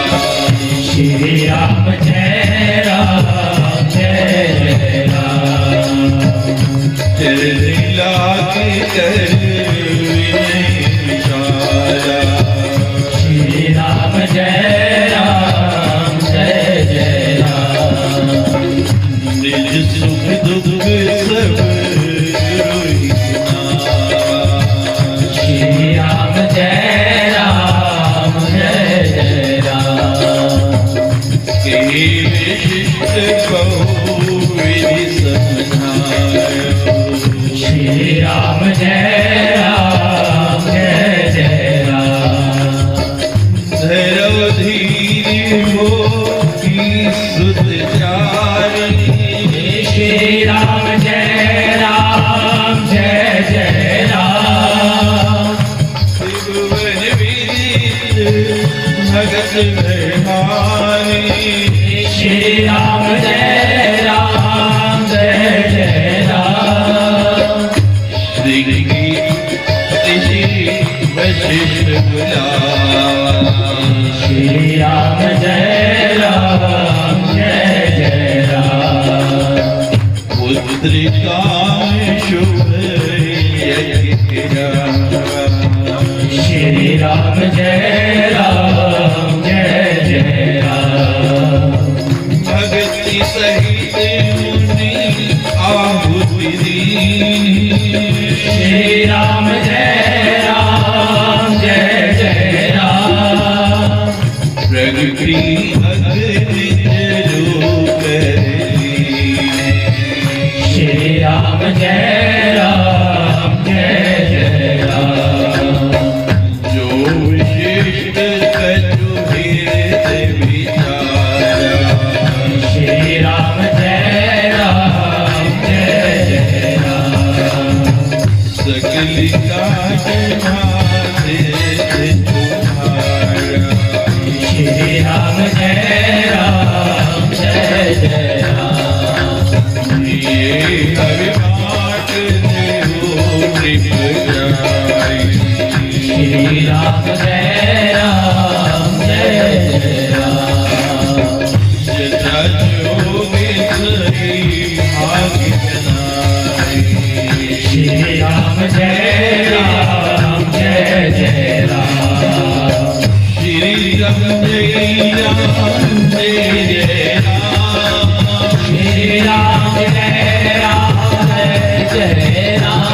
श्री राम जय राम जय जय राम। चरनी लागे कर विचारा। श्री राम जय राम जय जय राम। निज सुख दुख सब रोहि नावा। श्री राम जय राम जय जय राम। के विशिष्ट बहु विधि समझायो। श्री राम जय राम जय जय राम। धरो धीर मोही सुध चारी। श्री राम जय राम जय जय राम। त्रिभुवन विदित भगत भयहारी। श्री राम जय राम जय जय राम। श्री ऋषि वशिष्ठ बुलावा। श्री राम जय राम जय जय राम। पुत्र काम शुभ यज्ञ करावा। श्री राम जय राम जय जय राम। भक्ति सहित मुनि आहुति दीनी। श्री राम जय राम जय जय राम। प्रगति अग्नि रूप लीने। श्री राम जय राम जय जय राम। जो विशिष्ट कछु हृदय विचारा। श्री राम जय राम जय जय राम। सकल काज माते तुम्हारा। श्री राम जय राम जय जय राम। ये अभिबाट देहो नृप जाई। श्री राम जय राम जय जय राम। जटा जोगे सही भाग्य जनाई। श्री राम जय राम जय जय राम। श्री राम जय राम जय जय राम। श्री राम जय राम जय जय राम।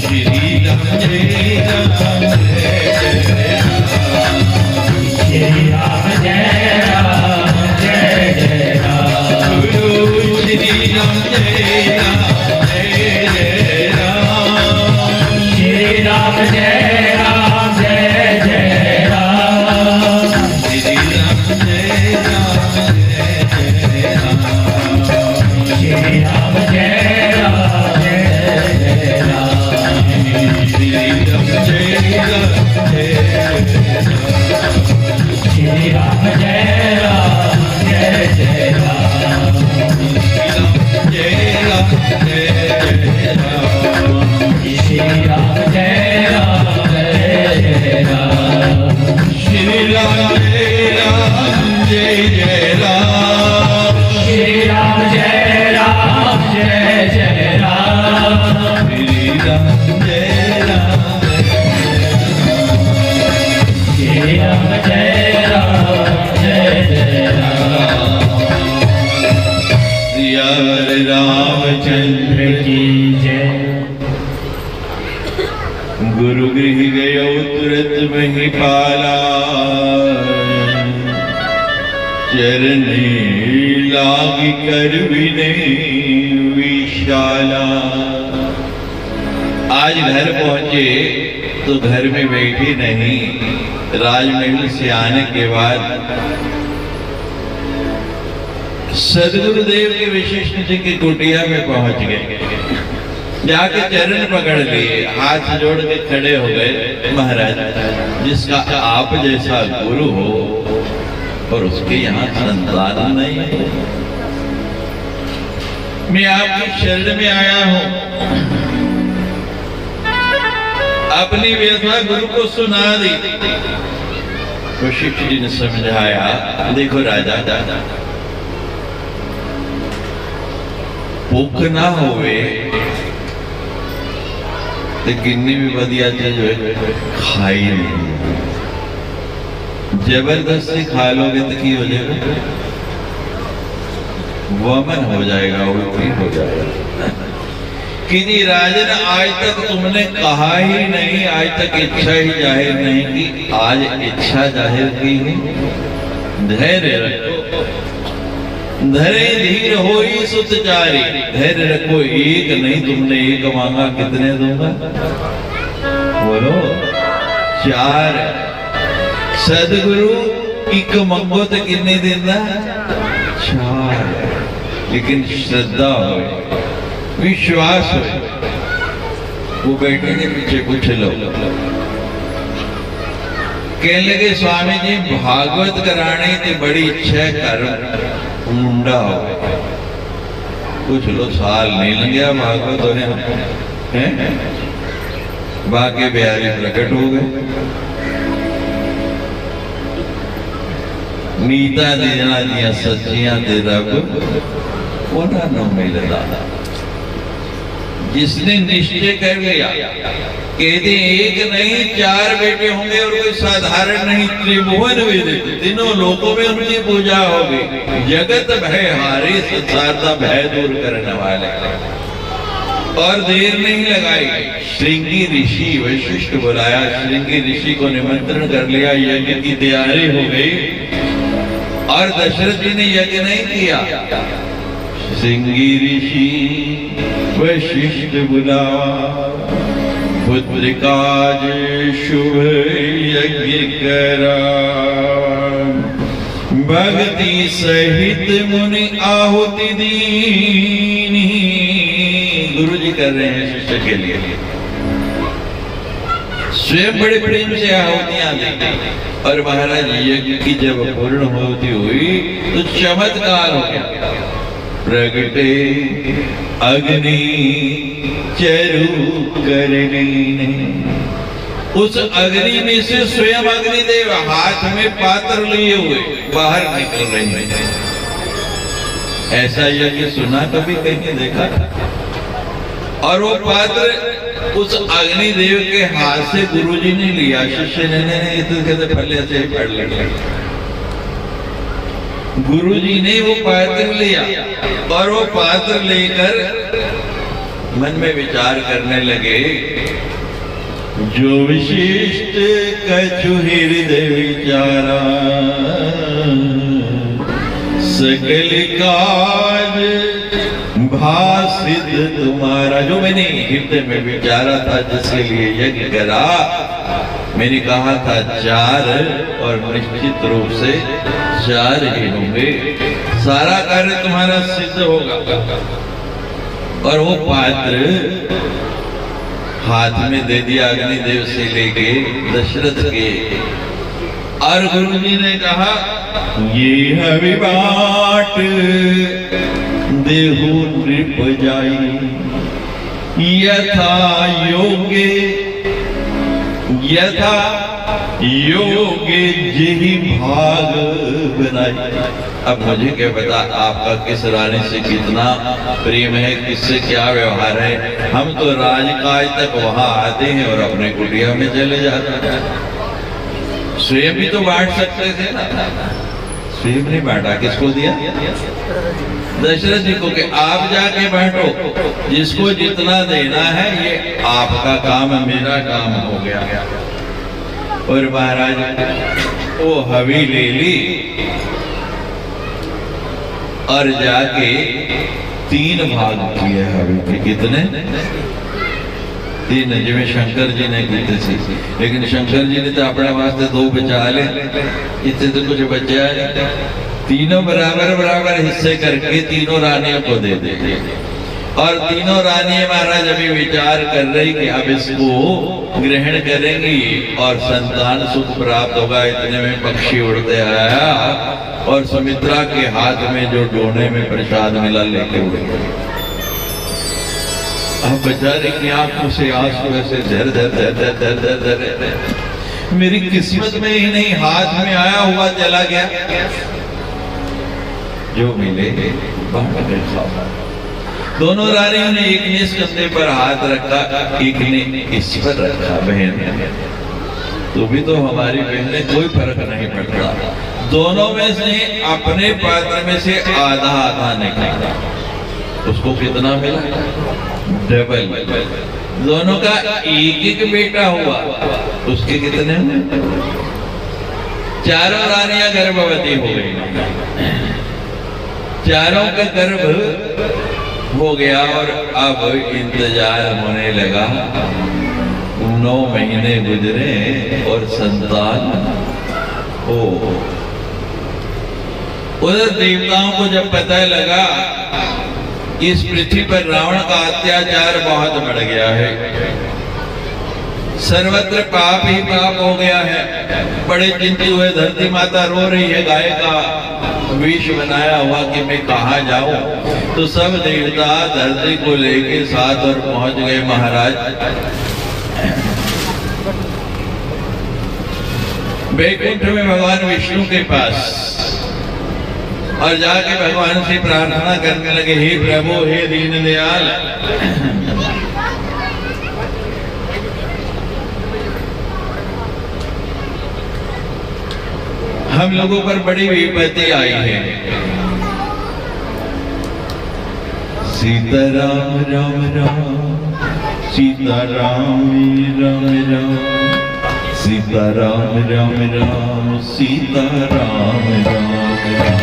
श्री राम जय राम जय जय राम। श्री राम जय राम जय जय राम। गुरु श्री राम जय राम जय जय राम। श्री राम जय राम जय जय राम। श्री राम जय राम जय जय राम। श्री राम जय राम जय जय राम। श्री राम जय राम जय जय राम। श्री राम जय राम जय जय राम। जय राम जय राम। श्री राम जय राम जय जय राम। श्री राम जय राम जय जय राम। श्री राम जय राम जय जय राम। श्री राम जय राम श्री राम जय राम जय जय राम। सिया रामचंद्र गुरु गृह गयो तुरत मही पाला, चरने लागी कर विनय विशाला। आज घर पहुंचे तो घर में बैठी नहीं, राजमहल से आने के बाद सदगुरुदेव के विशिष्ट जी की कुटिया में पहुंच गए। जाके चरण पकड़ लिए, हाथ जोड़ के खड़े हो गए। महाराज, जिसका आप जैसा गुरु हो और उसके यहाँ संतान नहीं है, मैं आपकी शरण में आया हूं। अपनी व्यथा गुरु को सुना दी। वशिष्ठ जी ने समझाया, देखो राजा, भूख ना होवे तो किन्नी भी बढ़िया चीज खाई नहीं, जबरदस्ती खा लोगे तो की हो जाएगा, वमन हो जाएगा, उल्टी हो जाएगा। किसी राजन, आज तक तुमने कहा ही नहीं, आज तक इच्छा ही जाहिर नहीं की, आज इच्छा जाहिर की है। धैर्य रखो, धरे धीर होई सुतचारी। धैर्य रखो, एक नहीं तुमने एक मांगा, कितने दूंगा? बोलो, 4। सदगुरु एक मंगो तो कितने देना? 4। लेकिन श्रद्धा हो, विश्वास हो। वो बैठे के पीछे कुछ लोग कहने लगे, स्वामी जी भागवत कराने की बड़ी इच्छा कर, मुंडा हो गया। कुछ लोग साल नहीं लग गया भागवत होने हैं, बाकी बिहारी प्रकट हो गए। नीता देना दिया सच्चियां दे रब, ओना न मिलदा। जिसने निश्चय कर लिया, कहते एक नहीं 4 बेटे होंगे और कोई साधारण नहीं, त्रिभुवन वेदित, तीनों लोकों में उनकी पूजा होगी। जगत भय हारे, संसार का भय दूर करने वाले। और देर नहीं लगाई, श्रृंगी ऋषि वशिष्ठ बुलाया, श्रृंगी ऋषि को निमंत्रण कर लिया, यज्ञ की तैयारी हो गई। और दशरथ जी ने यज्ञ नहीं किया, श्रृंगी ऋषि वशिष्ठ बुलावा, पुत्र काज शुभ यज्ञ करा, भक्ति सहित मुनि आहुति दीनी। गुरु जी कर रहे हैं शिष्य के लिए, स्वयं बड़े प्रेम से आहुतियां दी। और महाराज यज्ञ की जब पूर्ण होती हुई तो चमत्कार हो गया। प्रगटे अग्नि चरु करनी, उस अग्नि में से स्वयं अग्निदेव हाथ में पात्र लिए हुए बाहर निकल रहे हैं। ऐसा यज्ञ सुना कभी कहीं देखा? और वो पात्र उस अग्निदेव के हाथ से गुरुजी ने लिया, शिष्य ने तो कहते पहले से पढ़ लिया। गुरुजी ने वो पात्र लिया और वो पात्र लेकर मन में विचार करने लगे, जो विशिष्ट कछु हृदय विचारा, सकल काज भासित तुम्हारा। जो मैंने हृदय में विचारा था, जिसके लिए यज्ञ करा, मैंने कहा था 4 और निश्चित रूप से 4 ही होंगे, सारा कार्य तुम्हारा सिद्ध होगा। और वो पात्र हाथ में दे दिया अग्निदेव से लेके दशरथ के। और गुरु जी ने कहा, ये हवि बाट देहु नृप जाई, यथा योगे जेहि भाग बनाई। अब मुझे क्या पता आपका किस रानी से कितना प्रेम है, किससे क्या व्यवहार है। हम तो राजकाज तक वहां आते हैं और अपने कुटिया में चले जाते हैं। स्वयं भी तो बांट सकते थे ना, सेब नहीं बांटा, किसको दिया? दशरथ जी को, कि आप जाके बांटो, जिसको जितना देना है ये आपका काम है, मेरा काम हो गया। और महाराज वो हवी ले ली और जाके 3 भाग किए हवी के। कितने? 3, जिमें शंकर जी ने की थी, लेकिन शंकर जी ने तो अपने वास्ते 2 बचा ले, इतने तो कुछ बचा है। तीनों बराबर बराबर हिस्से करके तीनों रानियों को दे दे। और तीनों रानी महाराज अभी विचार कर रही कि अब इसको ग्रहण करेंगी और संतान सुख प्राप्त होगा। इतने में पक्षी उड़ते आया और सुमित्रा के हाथ में जो डोने में प्रसाद मिला लेके उड़ गए। अब बेचारे की आंखों से आंसू ऐसे झर झर झर झर झर झर झर। मेरी किस्मत में ही नहीं, हाथ में आया हुआ चला गया। जो मिले बांट के खाओ। दोनों रानियों ने एक ने इस कंधे पर हाथ रखा, एक ने इस पर रखा। बहन तो भी तो हमारी बहन ने कोई फर्क नहीं पड़ता। दोनों में से अपने पात्र में से आधा आधा निकाला। उसको कितना मिला? डबल। दोनों का एक एक बेटा हुआ, उसके कितने? चारों रानियां गर्भवती हो गई। चारों का गर्भ हो गया और अब इंतजार होने लगा। 9 महीने गुजरे और संतान हो। उधर देवताओं को जब पता लगा इस पृथ्वी पर रावण का अत्याचार बहुत बढ़ गया है, सर्वत्र पाप ही पाप हो गया है, बड़े चिंतित हुए। धरती माता रो रही है, गाय का विष बनाया हुआ कि मैं कहाँ जाऊं। तो सब देवता धरती को लेके साथ और पहुंच गए महाराज वैकुंठ में भगवान विष्णु के पास। और जाके भगवान से प्रार्थना करने लगे, हे प्रभु, हे दीन दयाल, हम लोगों पर बड़ी विपत्ति आई है। सीताराम राम राम, सीताराम राम राम, सीताराम राम राम, सीताराम राम राम,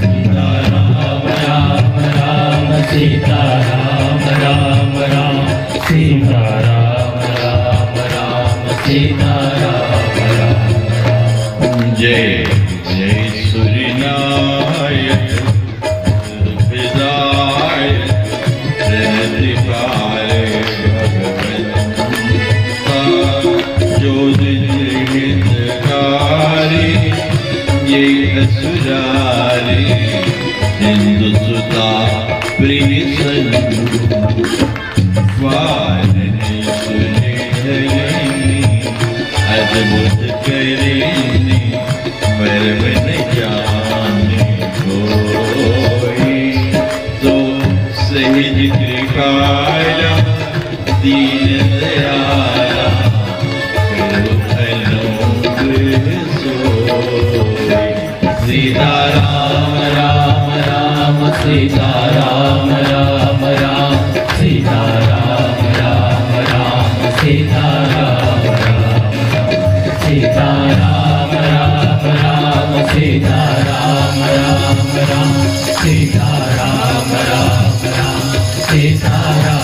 सीताराम राम राम, सीताराम राम राम, सीताराम राम राम, सीताराम राम। जय जय सूर्यनायक विदायक प्रतिपाल भगवंता, जो हितकारी ये असुरारी, हिंदु सुता प्रिय संधु, वारने सुने धयनी, अद्भुत करेनी, मर्म न जाने कोई। तो सहज कृपाला दीन दयाला, अनुग्रह सोई। सीताराम राम राम, सीताराम राम राम, सीताराम राम राम, सीताराम राम राम, सीताराम राम राम, सीताराम राम राम, सीताराम राम राम, सीताराम।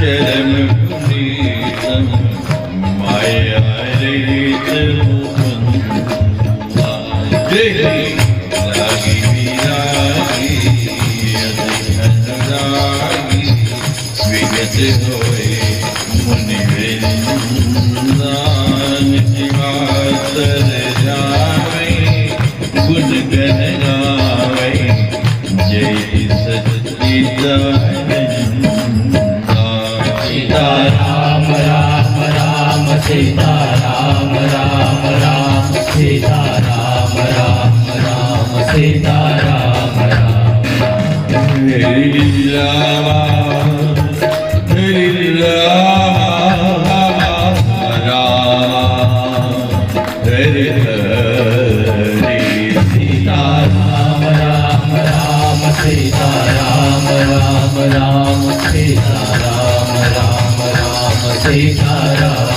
चरम पुनीतम माया रहित मुकुंदा लागी विरागी अनुरागी विगत होए मुनि वृंदा निवासर जावे गुण गण गावे जय सच्चिदानंदा सीता राम राम राम सीता राम राम राम सीता राम राम राम सीता राम राम हरि राम हरि राम हरि हरि सीता राम राम राम सीता राम राम राम सीता राम राम राम सीता राम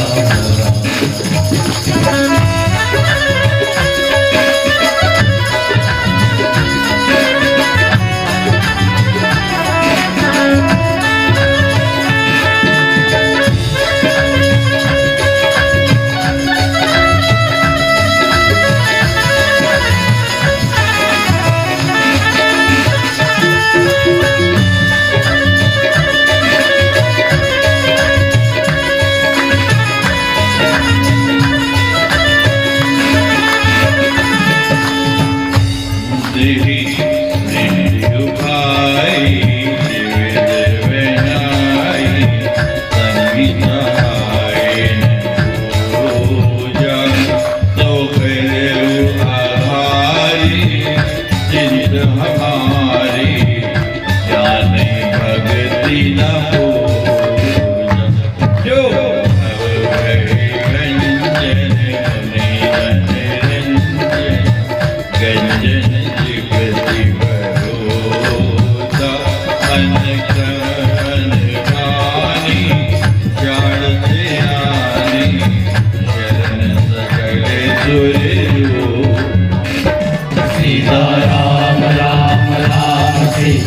सीता राम राम राम सीता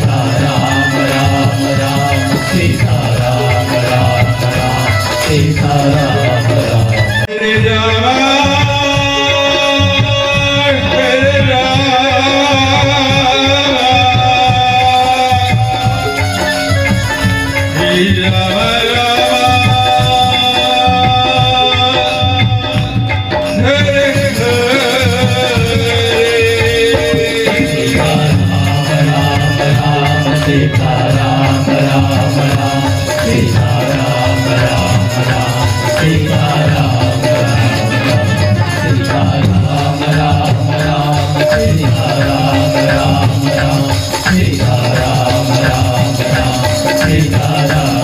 राम राम राम सीता राम राम राम सीता राम राम हरे राम हरे सीता राम राम राम सीता राम राम राम सीता राम राम सीता राम राम राम सीता राम राम राम सीता राम राम राम सीता राम राम सीता राम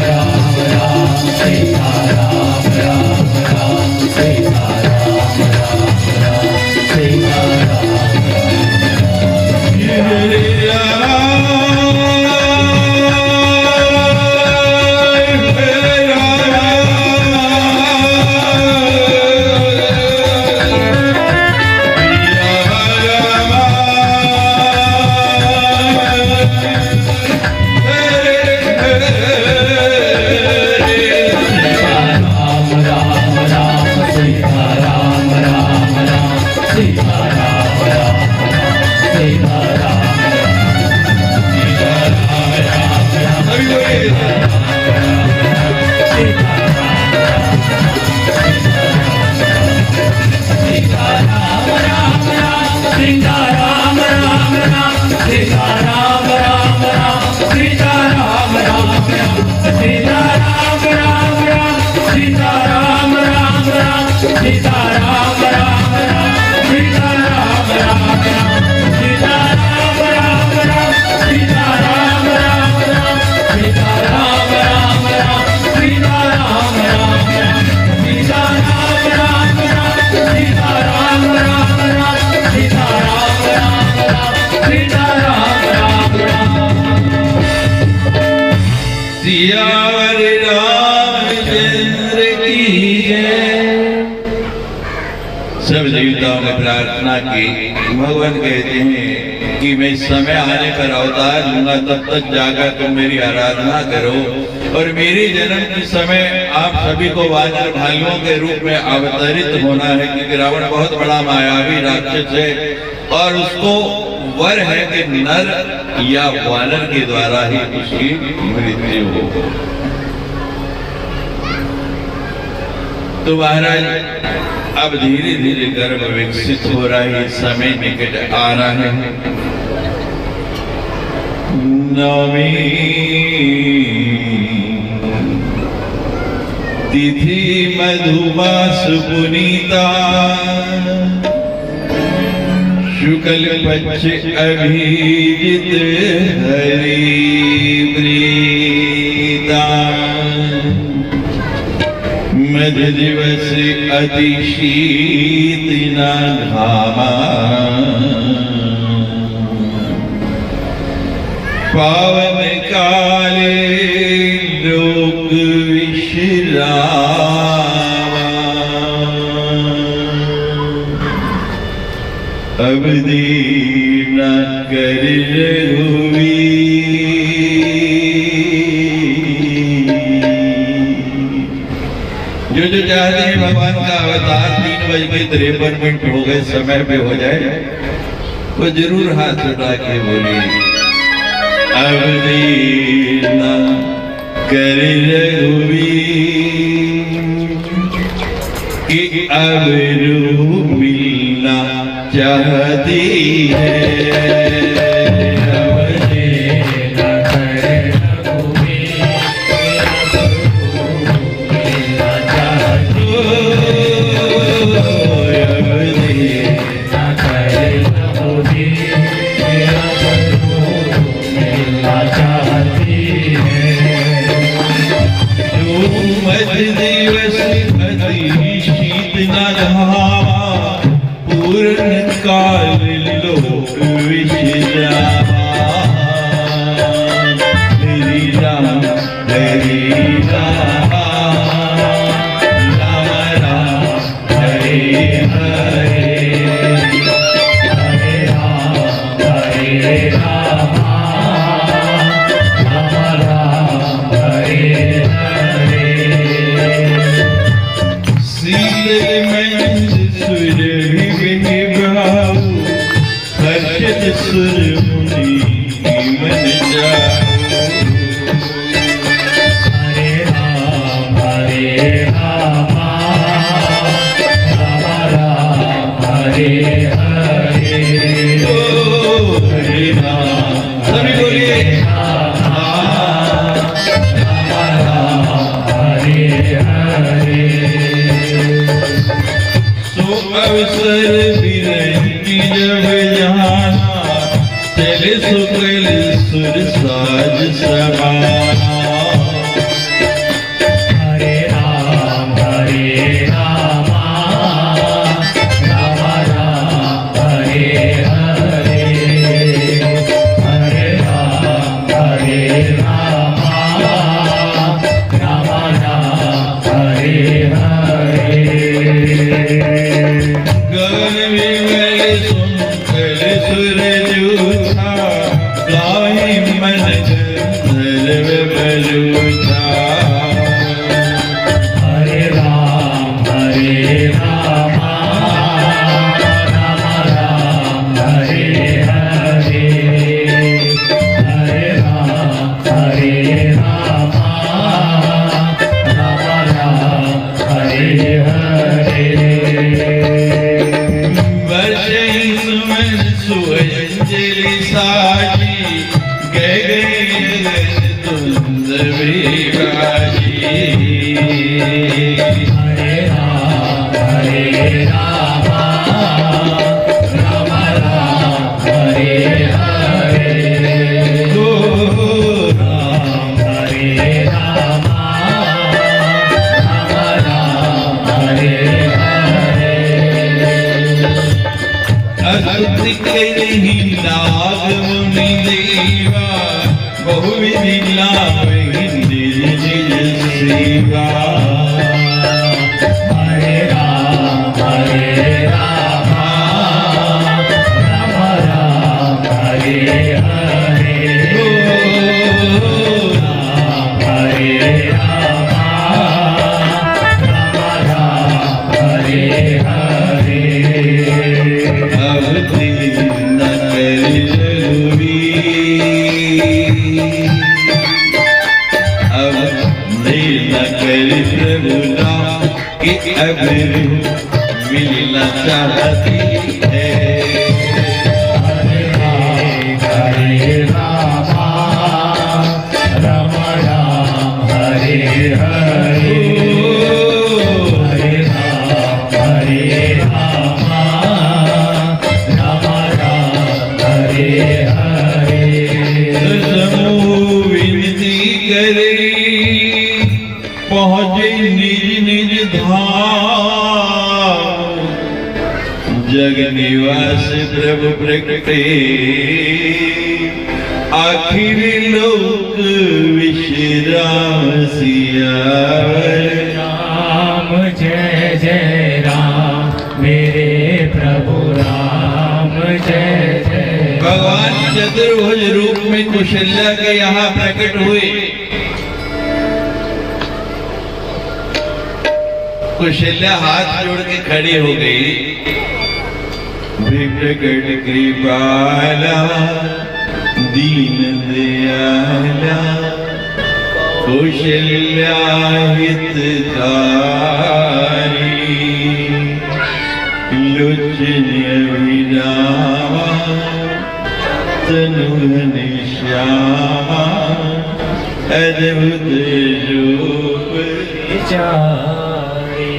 राम सियावर रामचंद्र की जय। सब देवताओं ने प्रार्थना की। भगवान कहते हैं कि मैं समय आने पर अवतार लूंगा, तब तक जाकर तुम मेरी आराधना करो। और मेरे जन्म के समय आप सभी को वानर भाइयों के रूप में अवतरित होना है, क्योंकि रावण बहुत बड़ा मायावी राक्षस है और उसको वर है कि नर या वानर के द्वारा ही उसकी मृत्यु हो। तो महाराज अब धीरे धीरे गर्भ विकसित हो रहा है, समय निकट आ रहा है। नवमी तिथि मधुमास पुनीता, शुक्ल पक्ष अभिजित हरि प्रीता, मध्य दिवस अति शीत न घामा, पावन काले लोक विश्रामा, अब दीन कर रघुवीर। जो चाहते हैं भगवान का अवतार 3:53 हो गए, समय पे हो जाए, वो जरूर हाथ उठा के बोलिए अब दीन कर रघुवीर कि अब रूह मिलना चाहती है। दिवस अति शीत न घामा, पूर्ण काल लोक विश्रामा, हरि राम हरे राम, राम राम हरे हरे, हरे राम हरे राम, राम राम हरे हरे। हर्षित सुर मुनि मन जाओ, हरे राम हरे राम, राम राम हरे हरे, हरे राम सभी बोलिए राम राम हरे हरे। सो अवसर विरंगी जब जाना, चले सुकल सुर साज समाना, हरे राम हरे राम, राम राम हरे हरे, हरे राम हरे राम, राम राम हरे हरे। गगन विमल सुंदर सुर जूथा, गाहि मन गंधर्व बलूथा, हरे राम हरे राम, राम राम हरे हरे, हरे राम हरे राम, राम राम हरे हरे। सुमन सुअंजलि साजी, गगन तुंद विराजी, हरे राम हरे राम, राम राम हरे हरे, राम हरे राम, राम राम हरे हरे। अस्तुति कहि नाग मुनि देवा, बहुविधि लाभ श्री राम, हरे राम राम राम हरे हरे, राम हरे राम हरे हरे। अब दिल न कर रघुवीर, अब दिल न कर प्रभु नाम कि अब मिलना चाहती है। हरे राम राम राम हरे हरे, हरे राम राम राम हरे हरे। समूह विनती करे पहुँचे निज निज धाम, जग निवास प्रभु प्रकटे आखिर लोक विश्राम सियावर। राम जय जय राम मेरे प्रभु राम जय जय। भगवान चतुर्भुज रूप में कौशल्या के यहाँ प्रकट हुए। कौशल्या हाथ जोड़ के खड़ी हो गई। प्रकट कृपाला दीन दयाला, कौशल्या हितकारी, लोचन अभिरामा तनु घनश्यामा, अद्भुत रूप चारे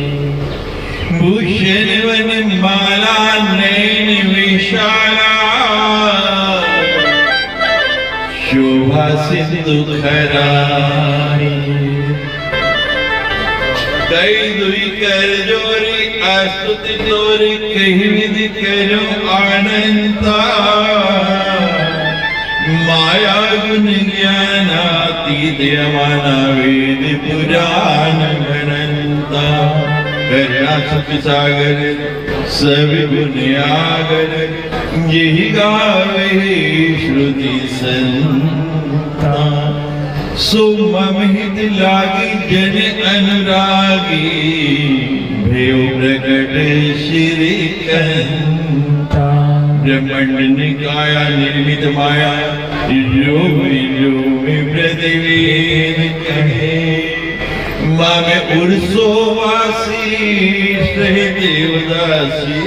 भूषण वन माला नैन विशाला, शोभा सिंधु खरारी, कई दुई कर जोरी अस्तुति तोरी, कही विधि करो अनंता, माया गुण ज्ञानातीत यमाना वेद पुराण गणंता, करुणा सुख सागर सब गुण आगर, यही गावे श्रुति संता, सो मम हित लागी जन अनुरागी, भयो प्रकट श्री कंता। ब्रह्मांड निकाया निर्मित माया, जो प्रतिवेद कहे, माँ में उर्सोवासी सह देवदासी,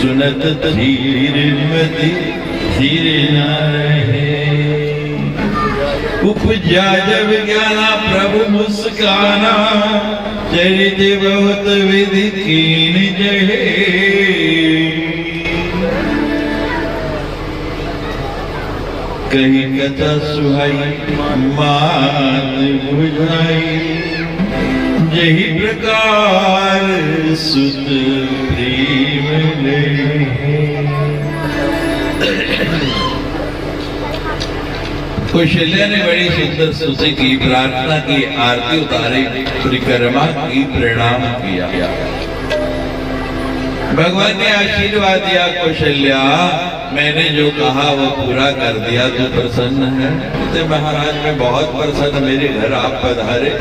सुनत धीरमति धीर न रहे। उपजा जब ज्ञाना प्रभु मुस्काना, चरित बहुत विधि कीन जहे, कही कथा सुहाई मात बुझाई, यही प्रकार सुत प्रेम ले। कौशल्या ने बड़ी सुंदर स्तुति की, प्रार्थना की, आरती उतारी, परिक्रमा की, प्रणाम किया। भगवान ने आशीर्वाद दिया, कौशल्या मैंने जो कहा वो पूरा कर दिया, तू प्रसन्न है? तो महाराज मैं बहुत प्रसन्न, मेरे घर आप पधारे।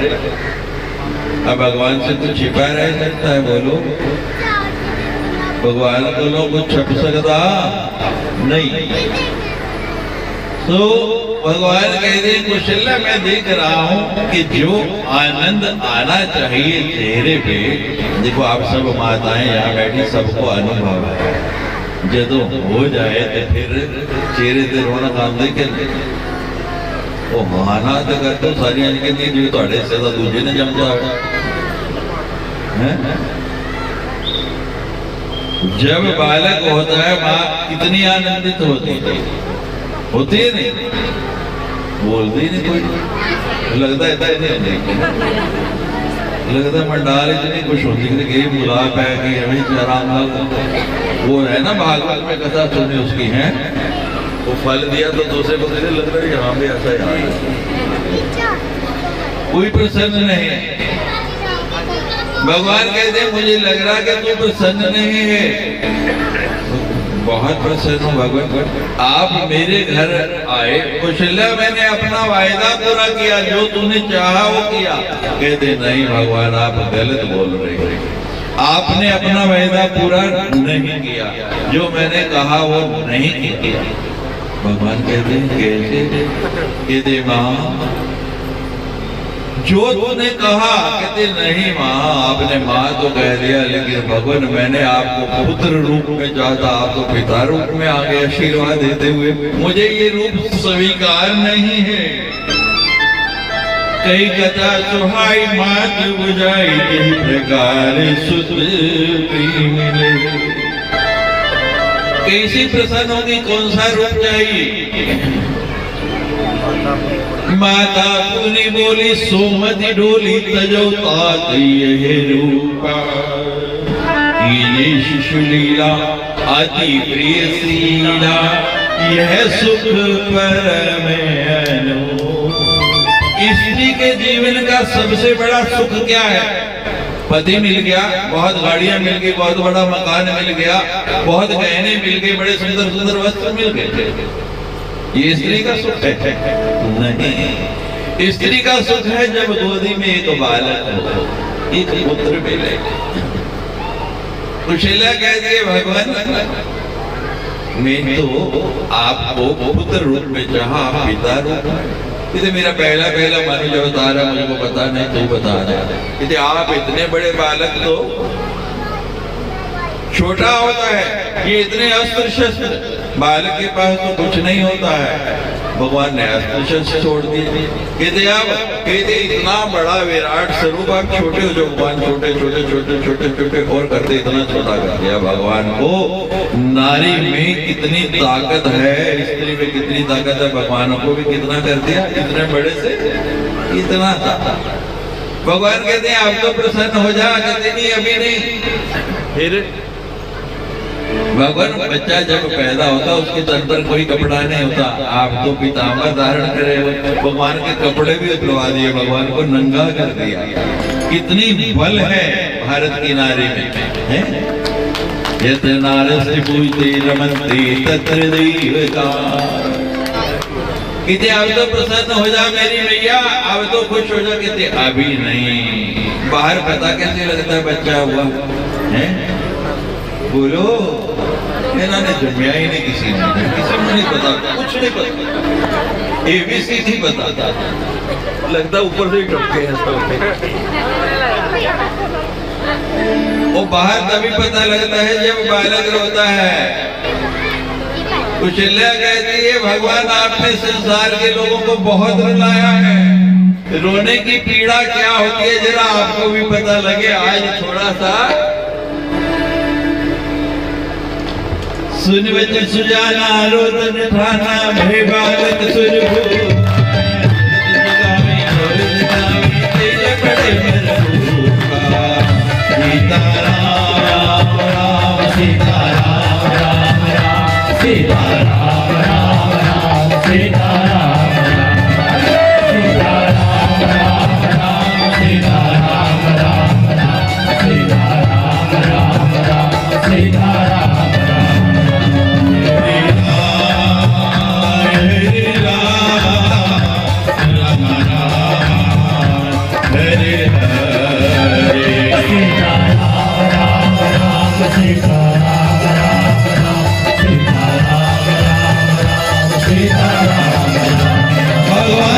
अब भगवान से कुछ छिपा रह सकता है? बोलो, भगवान को लोग कुछ छुप सकता नहीं। तो भगवान कहते हैं कौशल्या मैं देख रहा हूं कि जो आनंद आना चाहिए चेहरे पे, देखो आप सब माताएं यहाँ बैठी, सबको अनुभव है, जदों हो जाए तो फिर चेहरे ते रौनक आंदी कि वो हाना तो कर तो सारी कहती जो थोड़े से तो दूजे ने जम जाए। जब बालक होता है माँ कितनी आनंदित होती है, होती है नहीं, बोलती नहीं कोई, लगता है लगता मंडाल इतनी खुश होती है कि बुला पै कि हमें आराम, वो है ना भागवत में कथा सुनी उसकी है, वो फल दिया तो दूसरे को दे, लग रहा है यहाँ भी ऐसा ही हाल है। कोई प्रसन्न नहीं है। भगवान कहते हैं मुझे लग रहा कि तू प्रसन्न नहीं है। बहुत प्रसन्न हूँ भगवान, आप मेरे घर आए, कौशल्या मैंने अपना वायदा पूरा किया, जो तूने चाहा वो किया। कहते नहीं भगवान आप गलत बोल रहे हैं, आपने अपना वायदा पूरा नहीं किया, जो मैंने कहा वो नहीं किया। भगवान कहते हैं कैसे? कहते माँ जो तूने कहा। कहते नहीं माँ, आपने माँ तो कह दिया, लेकिन भगवान मैंने आपको पुत्र रूप में चाहता, आप तो पिता रूप में आ गए आशीर्वाद देते हुए, मुझे ये रूप स्वीकार नहीं है। कई कथा सुहाई मात बुझाई, इस प्रकार सुत मिले। कैसी प्रसन्न होगी, कौन सा रूप चाहिए? माता पुनि बोली सोमति डोली, तजो तात यह रूपा। ये शिशु लीला अति प्रिय शीला, यह सुख परम अनूप। स्त्री के जीवन का सबसे बड़ा सुख क्या है? पति मिल गया, बहुत गाड़ियां मिल गई, बहुत बड़ा मकान मिल गया, बहुत गहने मिल गए, बड़े सुंदर सुंदर वस्त्र मिल गए। ये स्त्री का सुख है? नहीं, स्त्री का सुख है जब गोदी में एक बालक हो, एक पुत्र मिले। कौशल्या कहती है भगवान मैं तो आपको पुत्र रूप में चाहा, पिता रूप में। इसे मेरा पहला मनुष्य अवतार है, मुझको पता नहीं, तू बता रहा। इसे आप इतने बड़े बालक तो छोटा होता है, ये इतने अस्त्र शस्त्र, बालक के पास तो कुछ नहीं होता है। भगवान ने अस्त्र शस्त्र छोड़ दिए। कहते आप कहते इतना बड़ा विराट स्वरूप, आप छोटे हो जो भगवान छोटे छोटे छोटे छोटे छोटे और करते इतना छोटा कर दिया। भगवान को नारी में कितनी ताकत है, स्त्री में कितनी ताकत है, भगवान को भी कितना कर दिया, इतने बड़े से इतना ताकत। भगवान कहते हैं आप तो प्रसन्न हो जा। कहते नहीं अभी नहीं। फिर भगवान बच्चा जब पैदा होता उसके तन पर कोई कपड़ा नहीं होता, आप तो पीताम्बर धारण करे हो, भगवान के कपड़े भी उतरवा दिए, भगवान को नंगा कर दिया। कितनी बल है भारत की नारी में, है? यत्र नारस्ति पूजते रमन्ते तत्र देवता। कहते अब तो प्रसन्न हो जा मेरी मैया, अब तो खुश हो जा। कहते अभी नहीं। बाहर पता कैसे लगता है बच्चा हुआ है? बोलो, इन्होंने जमिया ही नहीं, किसी ने नहीं पता, कुछ नहीं पता, एबीसी नहीं पता, लगता ऊपर से ही टपके हैं सब। वो बाहर तभी पता लगता है जब बालक रोता है। कौशल्या कहती है भगवान आपने संसार के लोगों को बहुत रुलाया है, रोने की पीड़ा क्या होती है जरा आपको भी पता लगे। आज थोड़ा सा सुन बचन सुजाना रोदन ठाना, भय बालक सुरभू सीता राम राम राम, सीता राम राम राम, सीता राम राम राम, सीता राम राम राम, सीता राम राम राम, सीता राम राम राम, सीता राम। भगवान